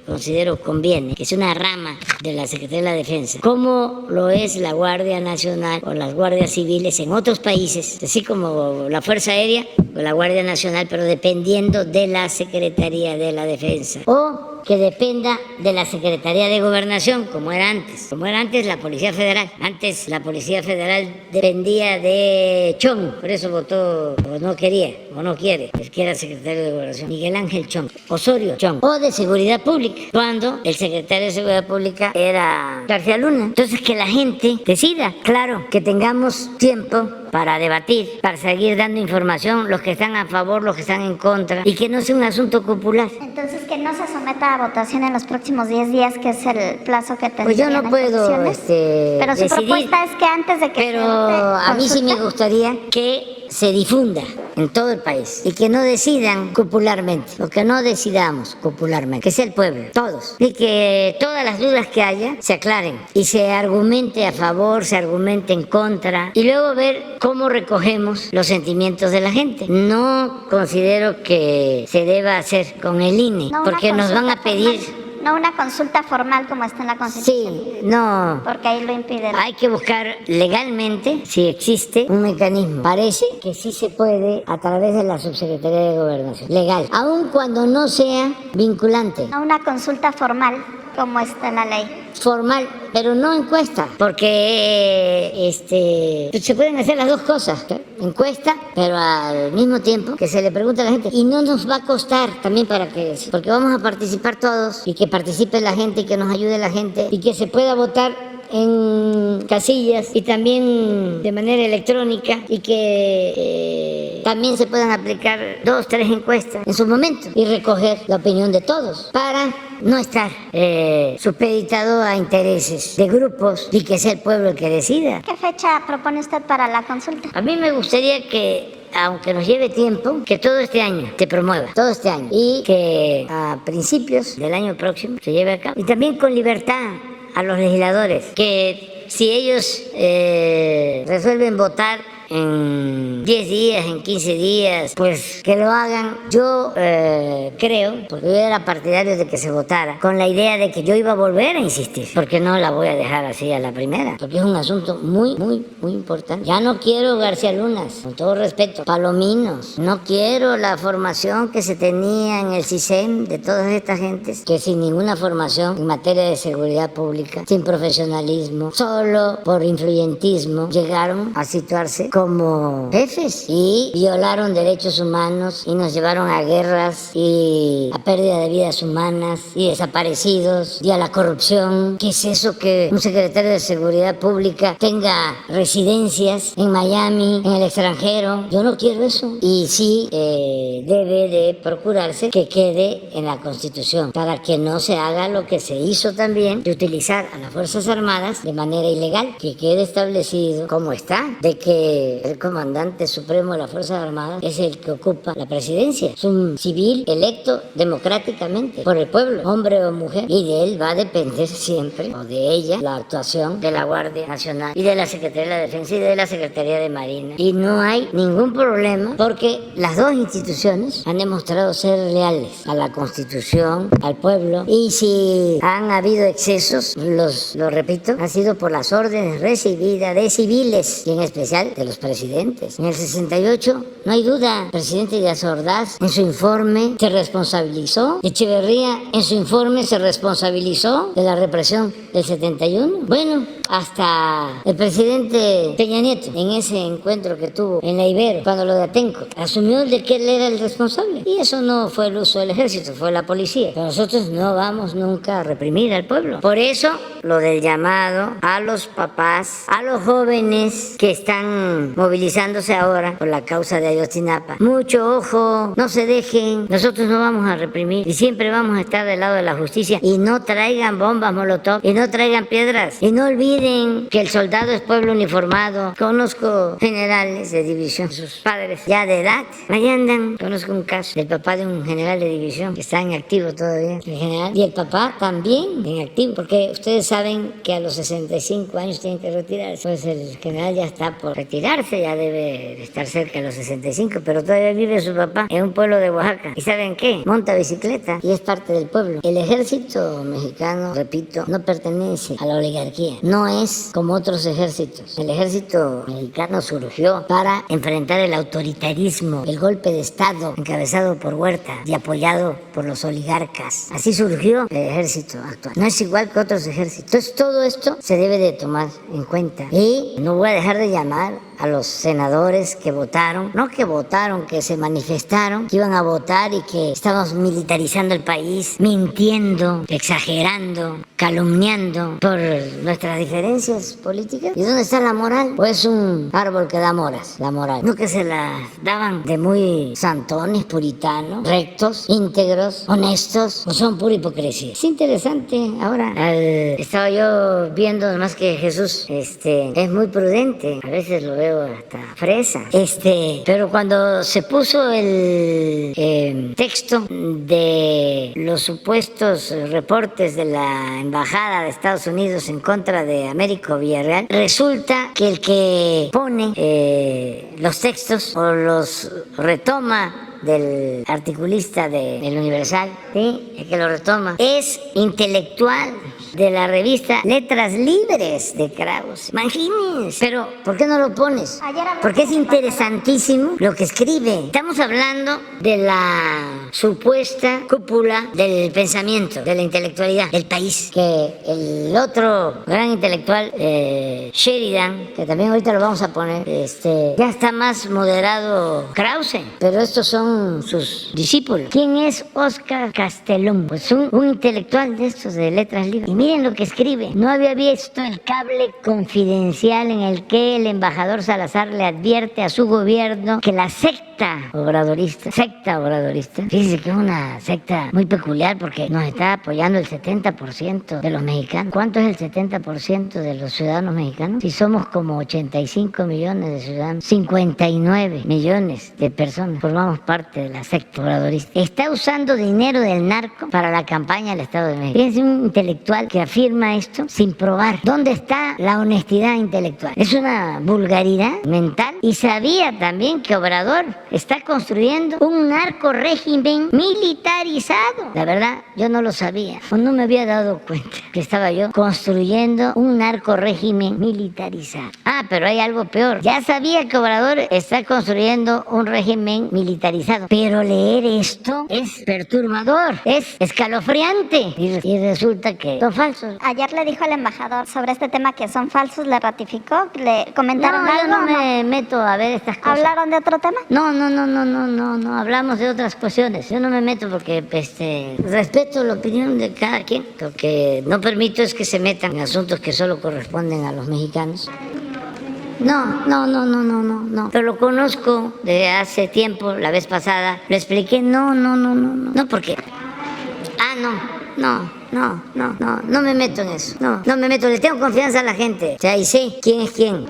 considero conviene, que es una rama de la Secretaría de la Defensa, como lo es la Guardia Nacional o las guardias civiles en otros países, así como la Fuerza Aérea o la Guardia Nacional, pero dependiendo de la Secretaría de la Defensa. O que dependa de la Secretaría de Gobernación, como era antes. Como era antes la Policía Federal. Antes la Policía Federal dependía de Chong, por eso votó, o no quería, o no quiere, el que era secretario de Gobernación, Miguel Ángel Chong. Osorio Chong. O de Seguridad Pública, cuando el secretario de Seguridad Pública era García Luna. Entonces, que la gente decida. Claro, que tengamos tiempo para debatir, para seguir dando información, los que están a favor, los que están en contra, y que no sea un asunto popular. Entonces, que no se someta a votación en los próximos 10 días, que es el plazo que tendría. Pues yo no puedo pero su decidir, propuesta es que antes de que pero a mí sí me gustaría que se difunda en todo el país y que no decidan popularmente, o que no decidamos popularmente, que sea el pueblo, todos, y que todas las dudas que haya se aclaren y se argumente a favor, se argumente en contra, y luego ver cómo recogemos los sentimientos de la gente. No considero que se deba hacer con el INE, No, porque nos van a pedir... No una consulta formal como está en la Constitución. Sí, no. Porque ahí lo impiden. Hay que buscar legalmente si existe un mecanismo. Parece que sí se puede a través de la Subsecretaría de Gobernación. Legal. Aun cuando no sea vinculante. No una consulta formal como está en la ley. Formal, pero no encuesta, porque se pueden hacer las dos cosas, ¿sí? Encuesta, pero al mismo tiempo que se le pregunte a la gente, y no nos va a costar también porque vamos a participar todos, y que participe la gente, y que nos ayude la gente, y que se pueda votar en casillas y también de manera electrónica, y que también se puedan aplicar 2, 3 encuestas en su momento y recoger la opinión de todos para no estar supeditado a intereses de grupos y que sea el pueblo el que decida. ¿Qué fecha propone usted para la consulta? A mí me gustaría que, aunque nos lleve tiempo, que todo este año se promueva, todo este año, y que a principios del año próximo se lleve a cabo, y también con libertad a los legisladores, que si ellos resuelven votar en 10 días, en 15 días, pues que lo hagan. Yo creo, porque yo era partidario de que se votara, con la idea de que yo iba a volver a insistir, porque no la voy a dejar así a la primera, porque es un asunto muy, muy, muy importante. Ya no quiero García Lunas, con todo respeto, palominos, no quiero la formación que se tenía en el CISEN de todas estas gentes, que sin ninguna formación en materia de seguridad pública, sin profesionalismo, solo por influyentismo, llegaron a situarse como jefes y violaron derechos humanos y nos llevaron a guerras y a pérdida de vidas humanas y desaparecidos y a la corrupción. ¿Qué es eso que un secretario de Seguridad Pública tenga residencias en Miami, en el extranjero? Yo no quiero eso. Y sí debe de procurarse que quede en la Constitución para que no se haga lo que se hizo también de utilizar a las Fuerzas Armadas de manera ilegal, que quede establecido como está, de que el comandante supremo de las Fuerzas Armadas es el que ocupa la presidencia. Es un civil electo democráticamente por el pueblo, hombre o mujer, y de él va a depender siempre, o de ella, la actuación de la Guardia Nacional y de la Secretaría de la Defensa y de la Secretaría de Marina. Y no hay ningún problema porque las dos instituciones han demostrado ser leales a la Constitución, al pueblo, y si han habido excesos, lo repito, han sido por las órdenes recibidas de civiles y en especial de los presidentes. En el 68, no hay duda, el presidente Díaz Ordaz en su informe se responsabilizó, Echeverría en su informe se responsabilizó de la represión del 71. Bueno, hasta el presidente Peña Nieto, en ese encuentro que tuvo en la Ibero, cuando lo de Atenco, asumió de que él era el responsable. Y eso no fue el uso del ejército, fue la policía. Pero nosotros no vamos nunca a reprimir al pueblo. Por eso, lo del llamado a los papás, a los jóvenes que están movilizándose ahora por la causa de Ayotzinapa. Mucho ojo, no se dejen, nosotros no vamos a reprimir y siempre vamos a estar del lado de la justicia, y no traigan bombas molotov y no traigan piedras y no olviden que el soldado es pueblo uniformado. Conozco generales de división, sus padres ya de edad, ahí andan. Conozco un caso del papá de un general de división que está en activo todavía, el general, y el papá también en activo, porque ustedes saben que a los 65 años tienen que retirarse. Pues el general ya está por retirarse, ya debe estar cerca de los 65, pero todavía vive su papá en un pueblo de Oaxaca. ¿Y saben qué? Monta bicicleta y es parte del pueblo. El ejército mexicano, repito, no pertenece a la oligarquía, no es como otros ejércitos. El ejército mexicano surgió para enfrentar el autoritarismo, el golpe de Estado encabezado por Huerta y apoyado por los oligarcas. Así surgió el ejército actual. No es igual que otros ejércitos. Entonces todo esto se debe de tomar en cuenta. Y no voy a dejar de llamar a los senadores que votaron, no que votaron, que se manifestaron, que iban a votar y que estamos militarizando el país, mintiendo, exagerando, calumniando por nuestras diferencias políticas. ¿Y dónde está la moral? Pues un árbol que da moras, la moral. No que se la daban de muy santones, puritanos, rectos, íntegros, honestos, o son pura hipocresía. Es interesante. Ahora, estaba yo viendo, además que Jesús es muy prudente, a veces lo veo veo hasta fresa. Pero cuando se puso el texto de los supuestos reportes de la Embajada de Estados Unidos en contra de Américo Villarreal, resulta que el que pone los textos o los retoma del articulista del Universal, ¿sí? El que lo retoma, es intelectual de la revista Letras Libres de Krauss. Imagínense. Pero, ¿por qué no lo pones? Porque es interesantísimo lo que escribe. Estamos hablando de la supuesta cúpula del pensamiento, de la intelectualidad del país. Que el otro gran intelectual, Sheridan, que también ahorita lo vamos a poner, ya está más moderado Krause, pero estos son sus discípulos. ¿Quién es Oscar Castellón? Pues un intelectual de estos de Letras Libres. Y miren lo que escribe. No había visto el cable confidencial en el que el embajador Salazar le advierte a su gobierno que la secta obradorista, fíjense que es una secta muy peculiar porque nos está apoyando el 70% de los mexicanos. ¿Cuánto es el 70% de los ciudadanos mexicanos? Si somos como 85 millones de ciudadanos, 59 millones de personas formamos parte de la secta obradorista. Está usando dinero del narco para la campaña del Estado de México. Fíjense, un intelectual que afirma esto sin probar. ¿Dónde está la honestidad intelectual? Es una vulgaridad mental. Y sabía también que Obrador está construyendo un narco régimen militarizado. La verdad, yo no lo sabía, o no me había dado cuenta que estaba yo construyendo un narco régimen militarizado. Pero hay algo peor. Ya sabía que Obrador está construyendo un régimen militarizado, pero leer esto es perturbador, es escalofriante. Y resulta que son falsos. Ayer le dijo al embajador sobre este tema que son falsos, ¿le ratificó? ¿Le comentaron algo? Yo no me meto a ver estas cosas. ¿Hablaron de otro tema? No, hablamos de otras cuestiones. Yo no me meto porque respeto la opinión de cada quien. Lo que no permito es que se metan en asuntos que solo corresponden a los mexicanos. No. Pero lo conozco de hace tiempo, la vez pasada. Lo expliqué. No, porque... No me meto en eso. No me meto, le tengo confianza a la gente. O sea, y sé quién es quién.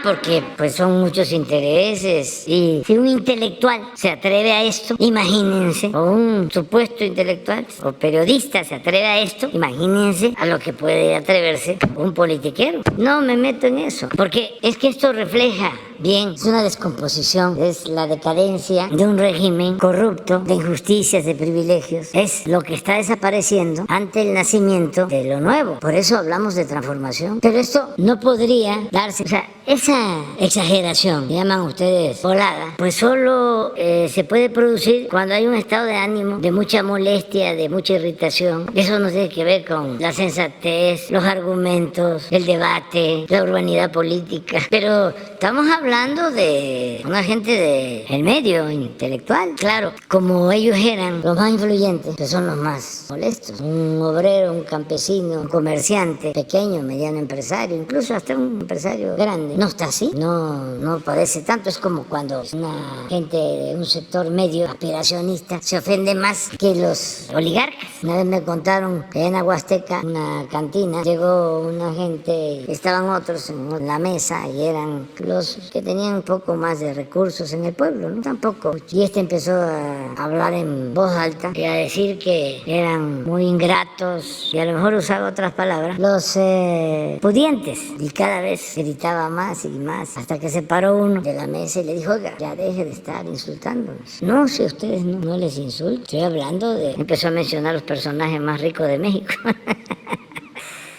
Porque pues son muchos intereses. Y si un intelectual se atreve a esto, imagínense, o un supuesto intelectual o periodista se atreve a esto, imagínense a lo que puede atreverse un politiquero. No me meto en eso, porque es que esto refleja bien, es una descomposición, es la decadencia de un régimen corrupto, de injusticias, de privilegios. Es lo que está desapareciendo ante el nacimiento de lo nuevo. Por eso hablamos de transformación. Pero esto no podría darse, o sea, esa exageración, llaman ustedes volada, pues solo se puede producir cuando hay un estado de ánimo de mucha molestia, de mucha irritación. Eso no tiene que ver con la sensatez, los argumentos, el debate, la urbanidad política. Pero estamos hablando de una gente del medio intelectual. Claro, como ellos eran los más influyentes, que son los más molestos. Un obrero, un campesino, un comerciante, pequeño, mediano empresario, incluso hasta un empresario grande. No está así, no padece tanto. Es como cuando una gente de un sector medio aspiracionista se ofende más que los oligarcas. Una vez me contaron que en Aguasteca, una cantina, llegó una gente, estaban otros en la mesa y eran los que tenían un poco más de recursos en el pueblo, ¿no? Tampoco. Y empezó a hablar en voz alta y a decir que eran muy ingratos y a lo mejor usaba otras palabras, los pudientes. Y cada vez gritaba más y más, hasta que se paró uno de la mesa y le dijo: oiga, ya deje de estar insultándonos. No, si a ustedes no les insulto, estoy hablando de... Empezó a mencionar los personajes más ricos de México.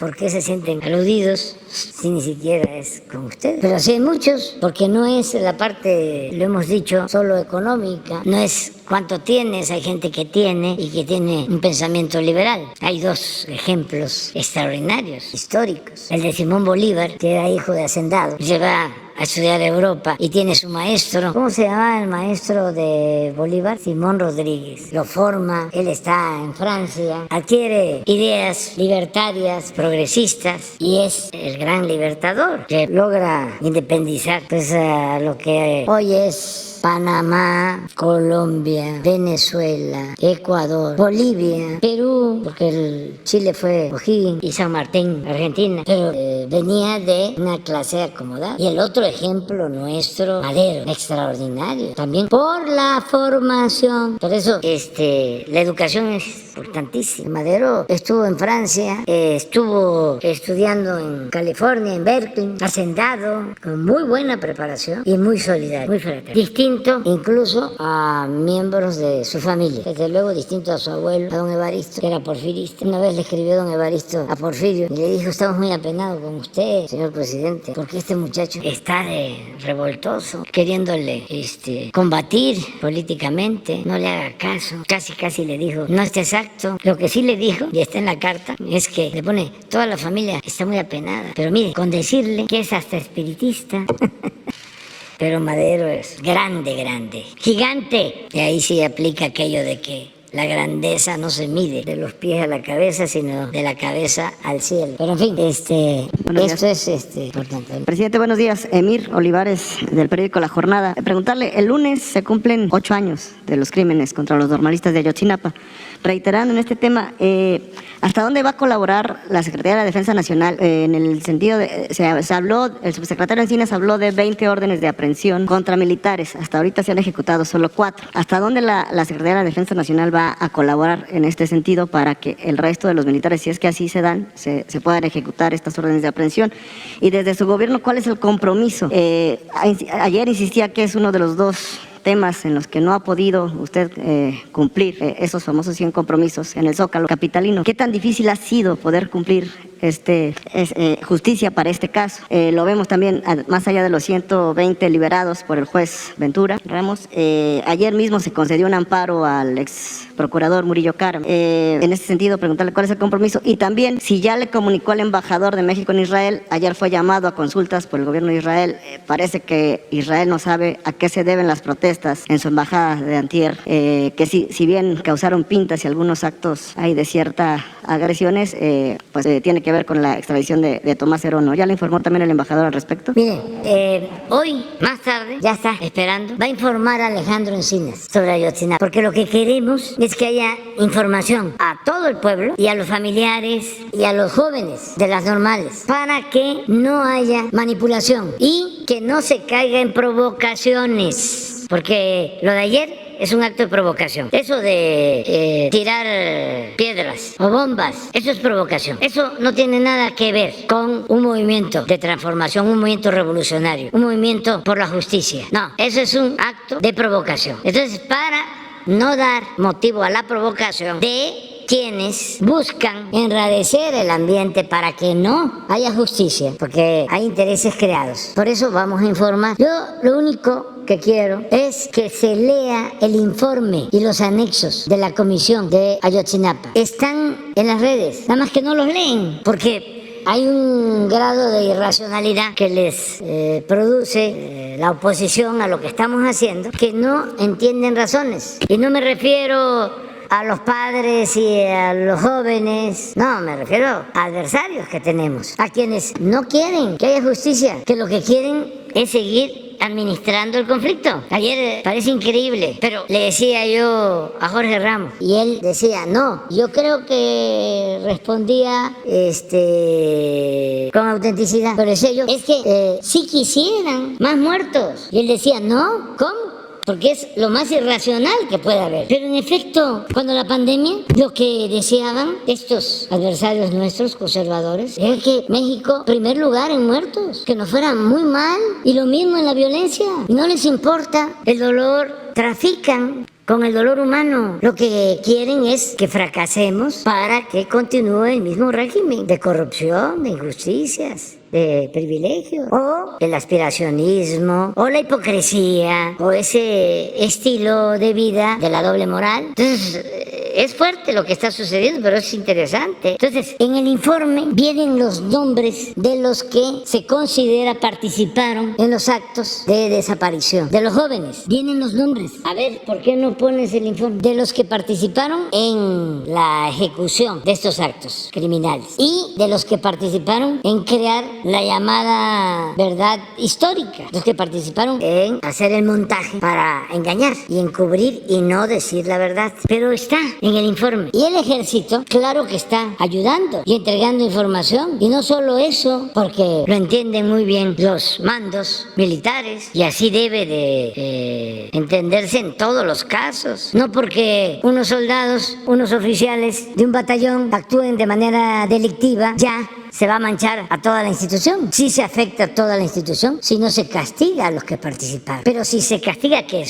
¿Por qué se sienten aludidos si ni siquiera es con ustedes? Pero sí hay muchos, porque no es la parte, lo hemos dicho, solo económica, no es cuánto tienes, hay gente que tiene y que tiene un pensamiento liberal. Hay dos ejemplos extraordinarios, históricos. El de Simón Bolívar, que era hijo de hacendado, se va a estudiar a Europa y tiene su maestro. ¿Cómo se llamaba el maestro de Bolívar? Simón Rodríguez. Lo forma, él está en Francia, adquiere ideas libertarias, progresistas y es el gran libertador que logra independizar pues a lo que hoy es Panamá, Colombia, Venezuela, Ecuador, Bolivia, Perú, porque el Chile fue O'Higgins, y San Martín, Argentina, pero venía de una clase acomodada. Y el otro ejemplo nuestro, Madero, extraordinario, también por la formación. Por eso la educación es importantísima. Madero estuvo en Francia, estuvo estudiando en California, en Berkeley, hacendado, con muy buena preparación y muy solidario, muy fraterno. Distinto incluso a miembros de su familia, desde luego distinto a su abuelo, a don Evaristo, que era porfirista. Una vez le escribió don Evaristo a Porfirio y le dijo: estamos muy apenados con usted, señor presidente, porque este muchacho está de revoltoso, queriéndole combatir políticamente, no le haga caso. Casi le dijo: no está exacto. Lo que sí le dijo, y está en la carta, es que le pone: toda la familia está muy apenada, pero mire, con decirle que es hasta espiritista. Pero Madero es grande, gigante. Y ahí sí aplica aquello de que la grandeza no se mide de los pies a la cabeza, sino de la cabeza al cielo. Pero en fin, esto es importante. Presidente, buenos días. Emir Olivares, del periódico La Jornada. Preguntarle, el lunes se cumplen 8 años de los crímenes contra los normalistas de Ayotzinapa. Reiterando en este tema, ¿hasta dónde va a colaborar la Secretaría de la Defensa Nacional? En el sentido de, se habló, el subsecretario Encinas habló de 20 órdenes de aprehensión contra militares. Hasta ahorita se han ejecutado solo 4. ¿Hasta dónde la Secretaría de la Defensa Nacional va a colaborar en este sentido para que el resto de los militares, si es que así se dan, se puedan ejecutar estas órdenes de aprehensión? Y desde su gobierno, ¿cuál es el compromiso? Ayer insistía que es uno de los 2 temas en los que no ha podido usted cumplir esos famosos 100 compromisos en el Zócalo capitalino. ¿Qué tan difícil ha sido poder cumplir justicia para este caso? Lo vemos también más allá de los 120 liberados por el juez Ventura Ramos. Ayer mismo se concedió un amparo al ex procurador Murillo Karam. En este sentido, preguntarle cuál es el compromiso y también si ya le comunicó al embajador de México en Israel. Ayer fue llamado a consultas por el gobierno de Israel. Parece que Israel no sabe a qué se deben las protestas en su embajada de antier, que si bien causaron pintas y algunos actos hay de ciertas agresiones, pues tiene que ver con la extradición de Tomás Herón, ¿no? ¿Ya le informó también el embajador al respecto? Mire, hoy, más tarde, ya está esperando, va a informar a Alejandro Encinas sobre Ayotzinapa, porque lo que queremos es que haya información a todo el pueblo y a los familiares y a los jóvenes de las normales, para que no haya manipulación y que no se caiga en provocaciones. Porque lo de ayer es un acto de provocación. Eso de tirar piedras o bombas, eso es provocación. Eso no tiene nada que ver con un movimiento de transformación, un movimiento revolucionario, un movimiento por la justicia. No, eso es un acto de provocación. Entonces, para no dar motivo a la provocación de quienes buscan enrarecer el ambiente para que no haya justicia, porque hay intereses creados. Por eso vamos a informar. Yo lo único que quiero es que se lea el informe y los anexos de la comisión de Ayotzinapa. Están en las redes, nada más que no los leen, porque hay un grado de irracionalidad que les produce la oposición a lo que estamos haciendo, que no entienden razones. Y no me refiero a los padres y a los jóvenes, no, me refiero a adversarios que tenemos, a quienes no quieren que haya justicia, que lo que quieren es seguir administrando el conflicto. Ayer parece increíble, pero le decía yo a Jorge Ramos y él decía: no, yo creo que respondía con autenticidad, pero decía yo, es que si quisieran más muertos, y él decía: no, ¿cómo? Porque es lo más irracional que puede haber. Pero en efecto, cuando la pandemia, lo que deseaban estos adversarios nuestros, conservadores, era que México, primer lugar en muertos, que nos fuera muy mal, y lo mismo en la violencia. Y no les importa el dolor, trafican con el dolor humano. Lo que quieren es que fracasemos para que continúe el mismo régimen de corrupción, de injusticias, de privilegios, o el aspiracionismo, o la hipocresía, o ese estilo de vida de la doble moral. Entonces, es fuerte lo que está sucediendo, pero es interesante. Entonces, en el informe vienen los nombres de los que se considera participaron en los actos de desaparición. De los jóvenes, vienen los nombres. A ver, ¿por qué no pones el informe? De los que participaron en la ejecución de estos actos criminales y de los que participaron en crear la llamada verdad histórica, los que participaron en hacer el montaje para engañar y encubrir y no decir la verdad. Pero está en el informe. Y el ejército, claro que está ayudando y entregando información. Y no solo eso, porque lo entienden muy bien los mandos militares y así debe de entenderse en todos los casos. No porque unos soldados, unos oficiales de un batallón actúen de manera delictiva, ya se va a manchar a toda la institución. Sí se afecta a toda la institución si no se castiga a los que participaron. Pero si se castiga, que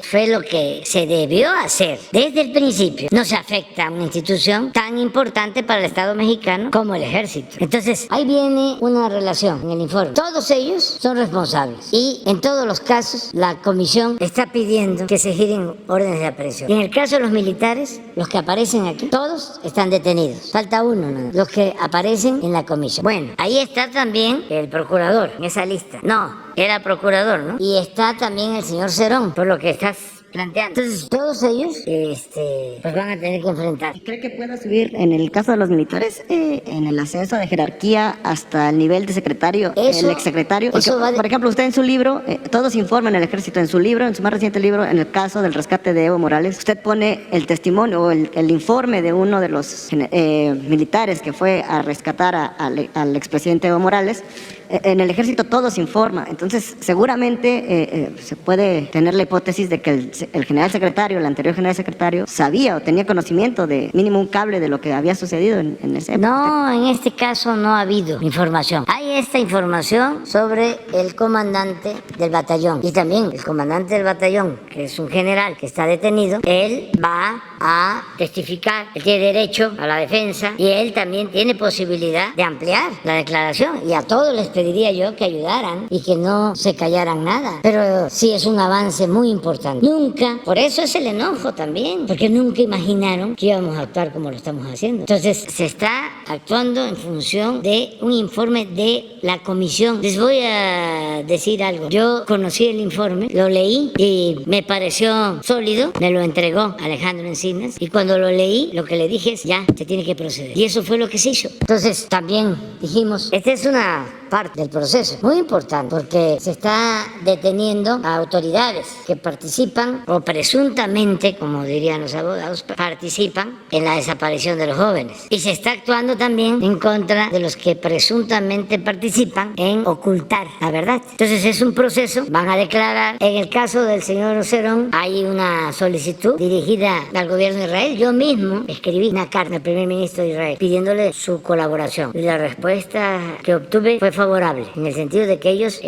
fue lo que se debió hacer desde el principio, no se afecta a una institución tan importante para el Estado mexicano como el ejército. Entonces, ahí viene una relación en el informe. Todos ellos son responsables y en todos los casos la comisión está pidiendo que se giren órdenes de aprehensión. Y en el caso de los militares, los que aparecen aquí, todos están detenidos. Falta uno, ¿no? Los que aparecen en la comisión. Bueno, ahí está también el procurador en esa lista. No, era procurador, ¿no? Y está también el señor Cerón, por lo que estás planteando. Entonces, todos ellos pues van a tener que enfrentar. ¿Cree que pueda subir, en el caso de los militares, en el ascenso de jerarquía hasta el nivel de secretario, el exsecretario? Porque, por ejemplo, usted en su libro, todos informan el ejército, en su libro, en su más reciente libro, en el caso del rescate de Evo Morales, usted pone el testimonio o el informe de uno de los militares que fue a rescatar al expresidente Evo Morales. En el ejército todos informan, entonces seguramente se puede tener la hipótesis de que el general secretario, el anterior general secretario, sabía o tenía conocimiento de mínimo un cable de lo que había sucedido en ese época. No, en este caso no ha habido información. Hay esta información sobre el comandante del batallón y también el comandante del batallón, que es un general que está detenido. Él va a testificar, él tiene derecho a la defensa y él también tiene posibilidad de ampliar la declaración, y a todos les pediría yo que ayudaran y que no se callaran nada. Pero sí es un avance muy importante. Nunca, por eso es el enojo también, porque nunca imaginaron que íbamos a actuar como lo estamos haciendo. Entonces se está actuando en función de un informe de la comisión. Les voy a decir algo. Yo conocí el informe, lo leí y me pareció sólido. Me lo entregó Alejandro Encinas y cuando lo leí, lo que le dije es: ya, se tiene que proceder. Y eso fue lo que se hizo. Entonces también dijimos, esta es una parte del proceso muy importante, porque se está deteniendo a autoridades que participan o presuntamente, como dirían los abogados, participan en la desaparición de los jóvenes, y se está actuando también en contra de los que presuntamente participan en ocultar la verdad. Entonces es un proceso, van a declarar. En el caso del señor Cerón hay una solicitud dirigida al gobierno de Israel. Yo mismo escribí una carta al primer ministro de Israel pidiéndole su colaboración y la respuesta que obtuve fue favorable, en el sentido de que ellos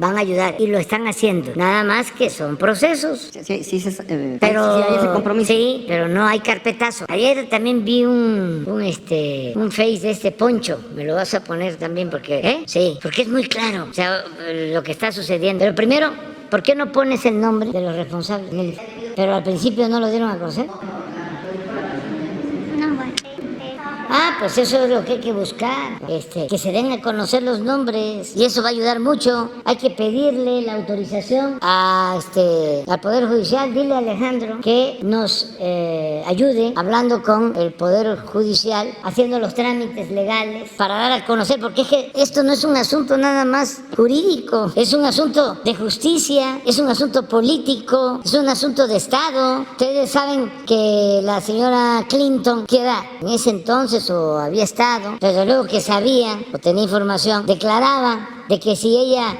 van a ayudar y lo están haciendo, nada más que son procesos. Sí, pero sí hay ese compromiso. Sí, pero no hay carpetazo. Ayer también vi un face de este Poncho, me lo vas a poner también porque sí, porque es muy claro, o sea, lo que está sucediendo. Pero primero, ¿por qué no pones el nombre de los responsables? Pero al principio no lo dieron a conocer. Ah, pues eso es lo que hay que buscar, que se den a conocer los nombres, y eso va a ayudar mucho. Hay que pedirle la autorización al Poder Judicial. Dile a Alejandro que nos ayude hablando con el Poder Judicial, haciendo los trámites legales para dar a conocer, porque es que esto no es un asunto nada más jurídico, es un asunto de justicia, es un asunto político, es un asunto de Estado. Ustedes saben que la señora Clinton, que era en ese entonces o había estado, desde luego que sabía o tenía información, declaraba de que si ella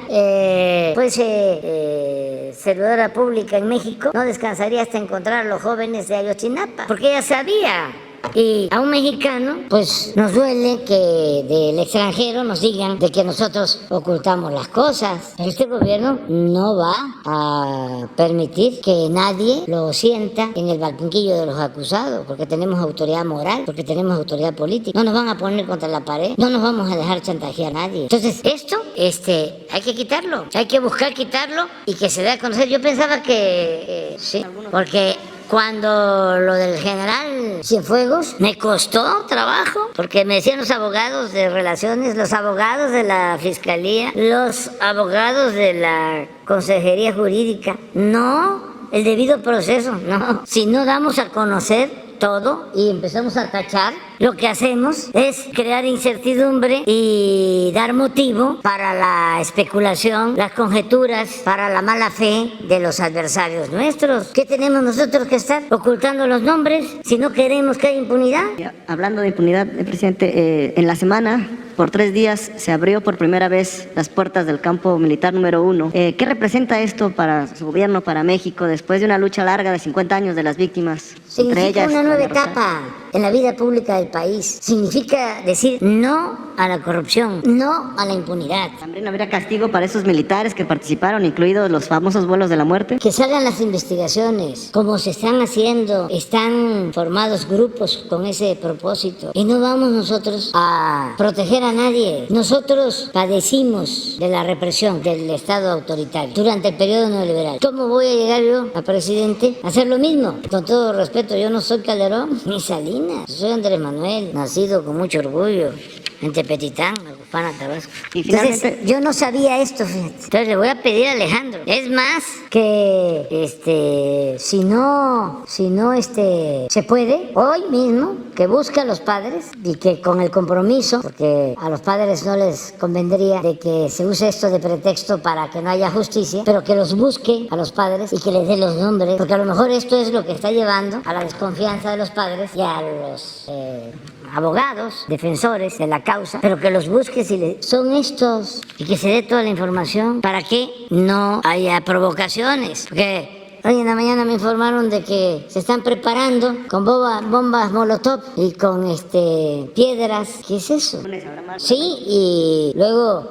fuese servidora pública en México, no descansaría hasta encontrar a los jóvenes de Ayotzinapa, porque ella sabía. Y a un mexicano, pues nos duele que del extranjero nos digan de que nosotros ocultamos las cosas. Este gobierno no va a permitir que nadie lo sienta en el banquillo de los acusados, porque tenemos autoridad moral, porque tenemos autoridad política. No nos van a poner contra la pared, no nos vamos a dejar chantajear a nadie. Entonces esto hay que quitarlo, hay que buscar quitarlo y que se dé a conocer. Yo pensaba que sí, porque Cuando lo del general Cienfuegos me costó trabajo, porque me decían los abogados de relaciones, los abogados de la fiscalía, los abogados de la consejería jurídica, no, el debido proceso, no. Si no damos a conocer todo y empezamos a tachar, lo que hacemos es crear incertidumbre y dar motivo para la especulación, las conjeturas, para la mala fe de los adversarios nuestros. ¿Qué tenemos nosotros que estar ocultando los nombres si no queremos que haya impunidad? Hablando de impunidad, presidente, en la semana, por 3 días, se abrió por primera vez las puertas del campo militar número 1. ¿Qué representa esto para su gobierno, para México, después de una lucha larga de 50 años de las víctimas? Significa una nueva etapa en la vida pública del país. Significa decir no a la corrupción, no a la impunidad. ¿También habría castigo para esos militares que participaron, incluidos los famosos vuelos de la muerte? Que salgan las investigaciones, como se están haciendo, están formados grupos con ese propósito. Y no vamos nosotros a proteger a nadie. Nosotros padecimos de la represión del Estado autoritario durante el periodo neoliberal. ¿Cómo voy a llegar yo a presidente a hacer lo mismo? Con todo respeto, yo no soy Calderón ni Salinas, soy Andrés Manuel, nacido con mucho orgullo en Tepetitán, Macuspana, Tabasco. Y finalmente, entonces, yo no sabía esto, fíjate. Entonces le voy a pedir a Alejandro. Es más que si no se puede, hoy mismo, que busque a los padres y que con el compromiso, porque a los padres no les convendría de que se use esto de pretexto para que no haya justicia, pero que los busque a los padres y que les dé los nombres, porque a lo mejor esto es lo que está llevando a la desconfianza de los padres y a los abogados, defensores de la causa, pero que los busque si son estos y que se dé toda la información para que no haya provocaciones. Porque hoy en la mañana me informaron de que se están preparando con bombas molotov y con piedras. ¿Qué es eso? Sí, y luego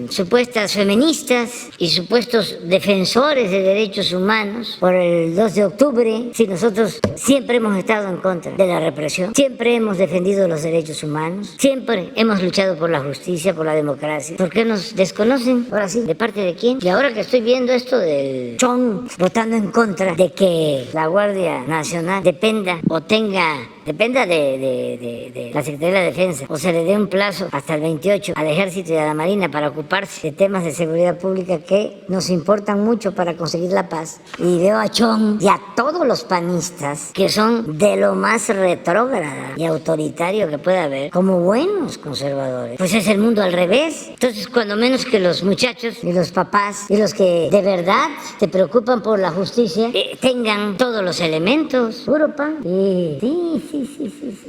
supuestas feministas y supuestos defensores de derechos humanos por el 2 de octubre. Sí, nosotros siempre hemos estado en contra de la represión, siempre hemos defendido los derechos humanos, siempre hemos luchado por la justicia, por la democracia. ¿Por qué nos desconocen? Ahora sí, ¿de parte de quién? Y ahora que estoy viendo esto del Chong votando en contra de que la Guardia Nacional dependa de la Secretaría de Defensa, o se le dé un plazo hasta el 28 al Ejército y a la Marina para ocuparse de temas de seguridad pública que nos importan mucho para conseguir la paz. Y veo a Chong y a todos los panistas que son de lo más retrógrada y autoritario que pueda haber, como buenos conservadores. Pues es el mundo al revés. Entonces, cuando menos que los muchachos y los papás y los que de verdad se preocupan por la justicia tengan todos los elementos. Puro pan. Sí.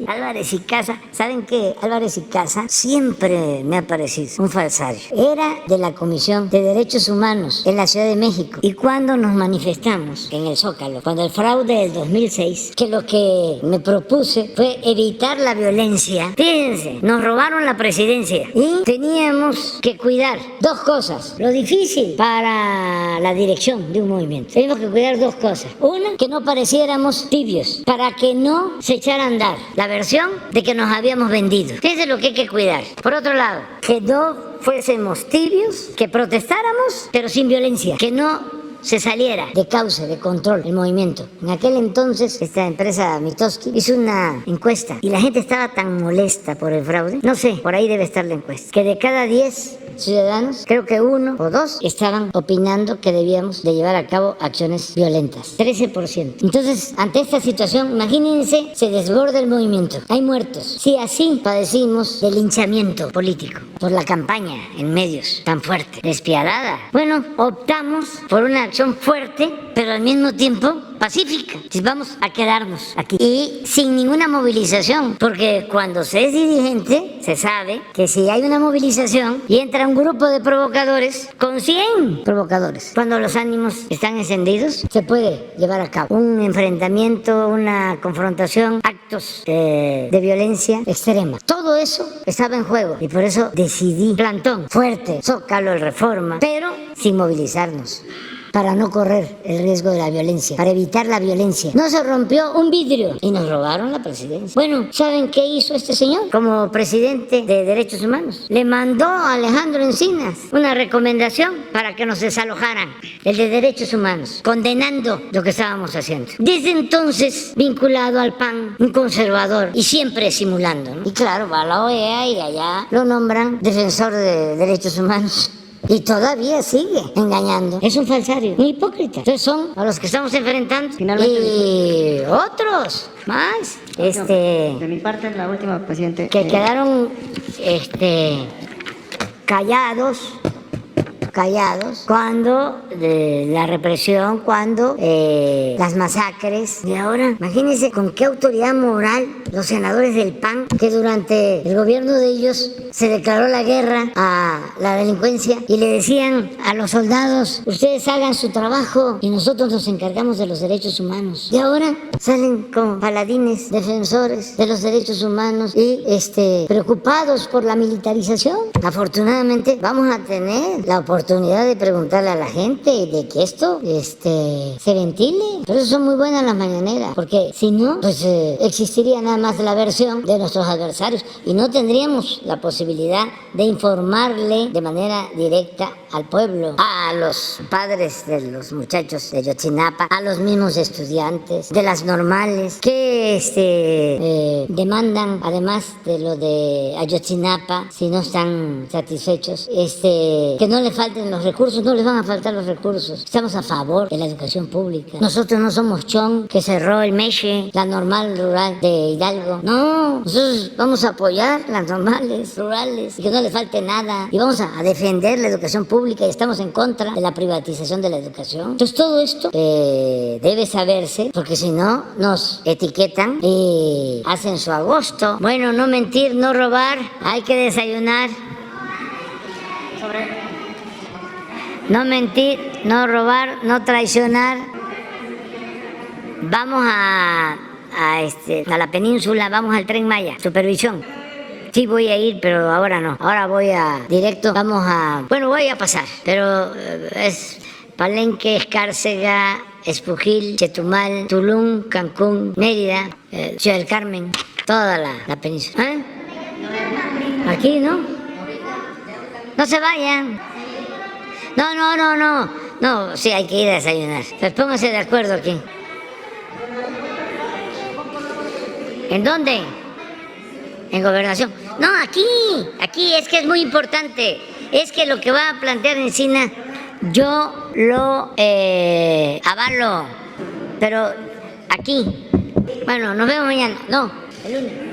Álvarez y Casa, ¿saben qué? Álvarez y Casa siempre me ha parecido un falsario. Era de la Comisión de Derechos Humanos en la Ciudad de México. Y cuando nos manifestamos en el Zócalo, cuando el fraude del 2006, que lo que me propuse fue evitar la violencia. Fíjense, nos robaron la presidencia y teníamos que cuidar 2 cosas. Lo difícil para la dirección de un movimiento. Teníamos que cuidar 2 cosas. Una, que no pareciéramos tibios, para que no se echara a andar la versión de que nos habíamos vendido. Fíjense lo que hay que cuidar. Por otro lado, que no fuésemos tibios, que protestáramos, pero sin violencia, que no se saliera de cauce, de control el movimiento. En aquel entonces, esta empresa Mitoski hizo una encuesta y la gente estaba tan molesta por el fraude, no sé, por ahí debe estar la encuesta, que de cada 10 ciudadanos, creo que 1 o 2 estaban opinando que debíamos de llevar a cabo acciones violentas. 13%. Entonces, ante esta situación, imagínense, se desborda el movimiento. Hay muertos. Sí, así padecimos del linchamiento político por la campaña en medios tan fuerte, despiadada. Bueno, optamos por una acción fuerte, pero al mismo tiempo pacífica. Vamos a quedarnos aquí y sin ninguna movilización, porque cuando se es dirigente se sabe que si hay una movilización y entra un grupo de provocadores con 100 provocadores, cuando los ánimos están encendidos, se puede llevar a cabo un enfrentamiento, una confrontación, actos de violencia extrema. Todo eso estaba en juego y por eso decidí plantón fuerte, Zócalo, el Reforma, pero sin movilizarnos. para no correr el riesgo de la violencia, para evitar la violencia. No se rompió un vidrio y nos robaron la presidencia. Bueno, ¿saben qué hizo este señor como presidente de Derechos Humanos? Le mandó a Alejandro Encinas una recomendación para que nos desalojaran, el de Derechos Humanos, condenando lo que estábamos haciendo. Desde entonces, vinculado al PAN, un conservador, y siempre simulando, ¿no? Y claro, va a la OEA y allá lo nombran defensor de derechos humanos. Y todavía sigue engañando. Es un falsario, un hipócrita. Entonces son a los que estamos enfrentando. Finalmente, y otros más. De mi parte, la última, presidente. Que quedaron callados cuando la represión, cuando las masacres. Y ahora, imagínense con qué autoridad moral los senadores del PAN, que durante el gobierno de ellos se declaró la guerra a la delincuencia y le decían a los soldados, ustedes hagan su trabajo y nosotros nos encargamos de los derechos humanos. Y ahora salen como paladines, defensores de los derechos humanos y preocupados por la militarización. Afortunadamente vamos a tener la oportunidad de preguntarle a la gente de que esto se ventile. Por eso son muy buenas las mañaneras, porque si no, pues existiría nada más la versión de nuestros adversarios y no tendríamos la posibilidad de informarle de manera directa al pueblo, a los padres de los muchachos de Ayotzinapa, a los mismos estudiantes de las normales que demandan, además de lo de Ayotzinapa, si no están satisfechos, que no le falten los recursos. No les van a faltar los recursos. Estamos a favor de la educación pública. Nosotros no somos Chon, que cerró el Meche, la normal rural de Hidalgo. No, nosotros vamos a apoyar las normales rurales y que no le falte nada. Y vamos a defender la educación pública y estamos en contra de la privatización de la educación. Entonces todo esto debe saberse, porque si no nos etiquetan y hacen su agosto. Bueno, no mentir, no robar, hay que desayunar. No mentir, no robar, no traicionar. Vamos a la península, vamos al Tren Maya, supervisión. Sí voy a ir, pero ahora no. Ahora voy directo. Voy a pasar, pero es Palenque, Escárcega, Espujil, Chetumal, Tulum, Cancún, Mérida, Ciudad del Carmen, toda la península. Aquí, ¿no? No se vayan. No, sí, hay que ir a desayunar. Pues pónganse de acuerdo aquí. ¿En dónde? En Gobernación. No, aquí, es que es muy importante. Es que lo que va a plantear Encina, yo lo avalo. Pero aquí. Bueno, nos vemos mañana. No, el lunes.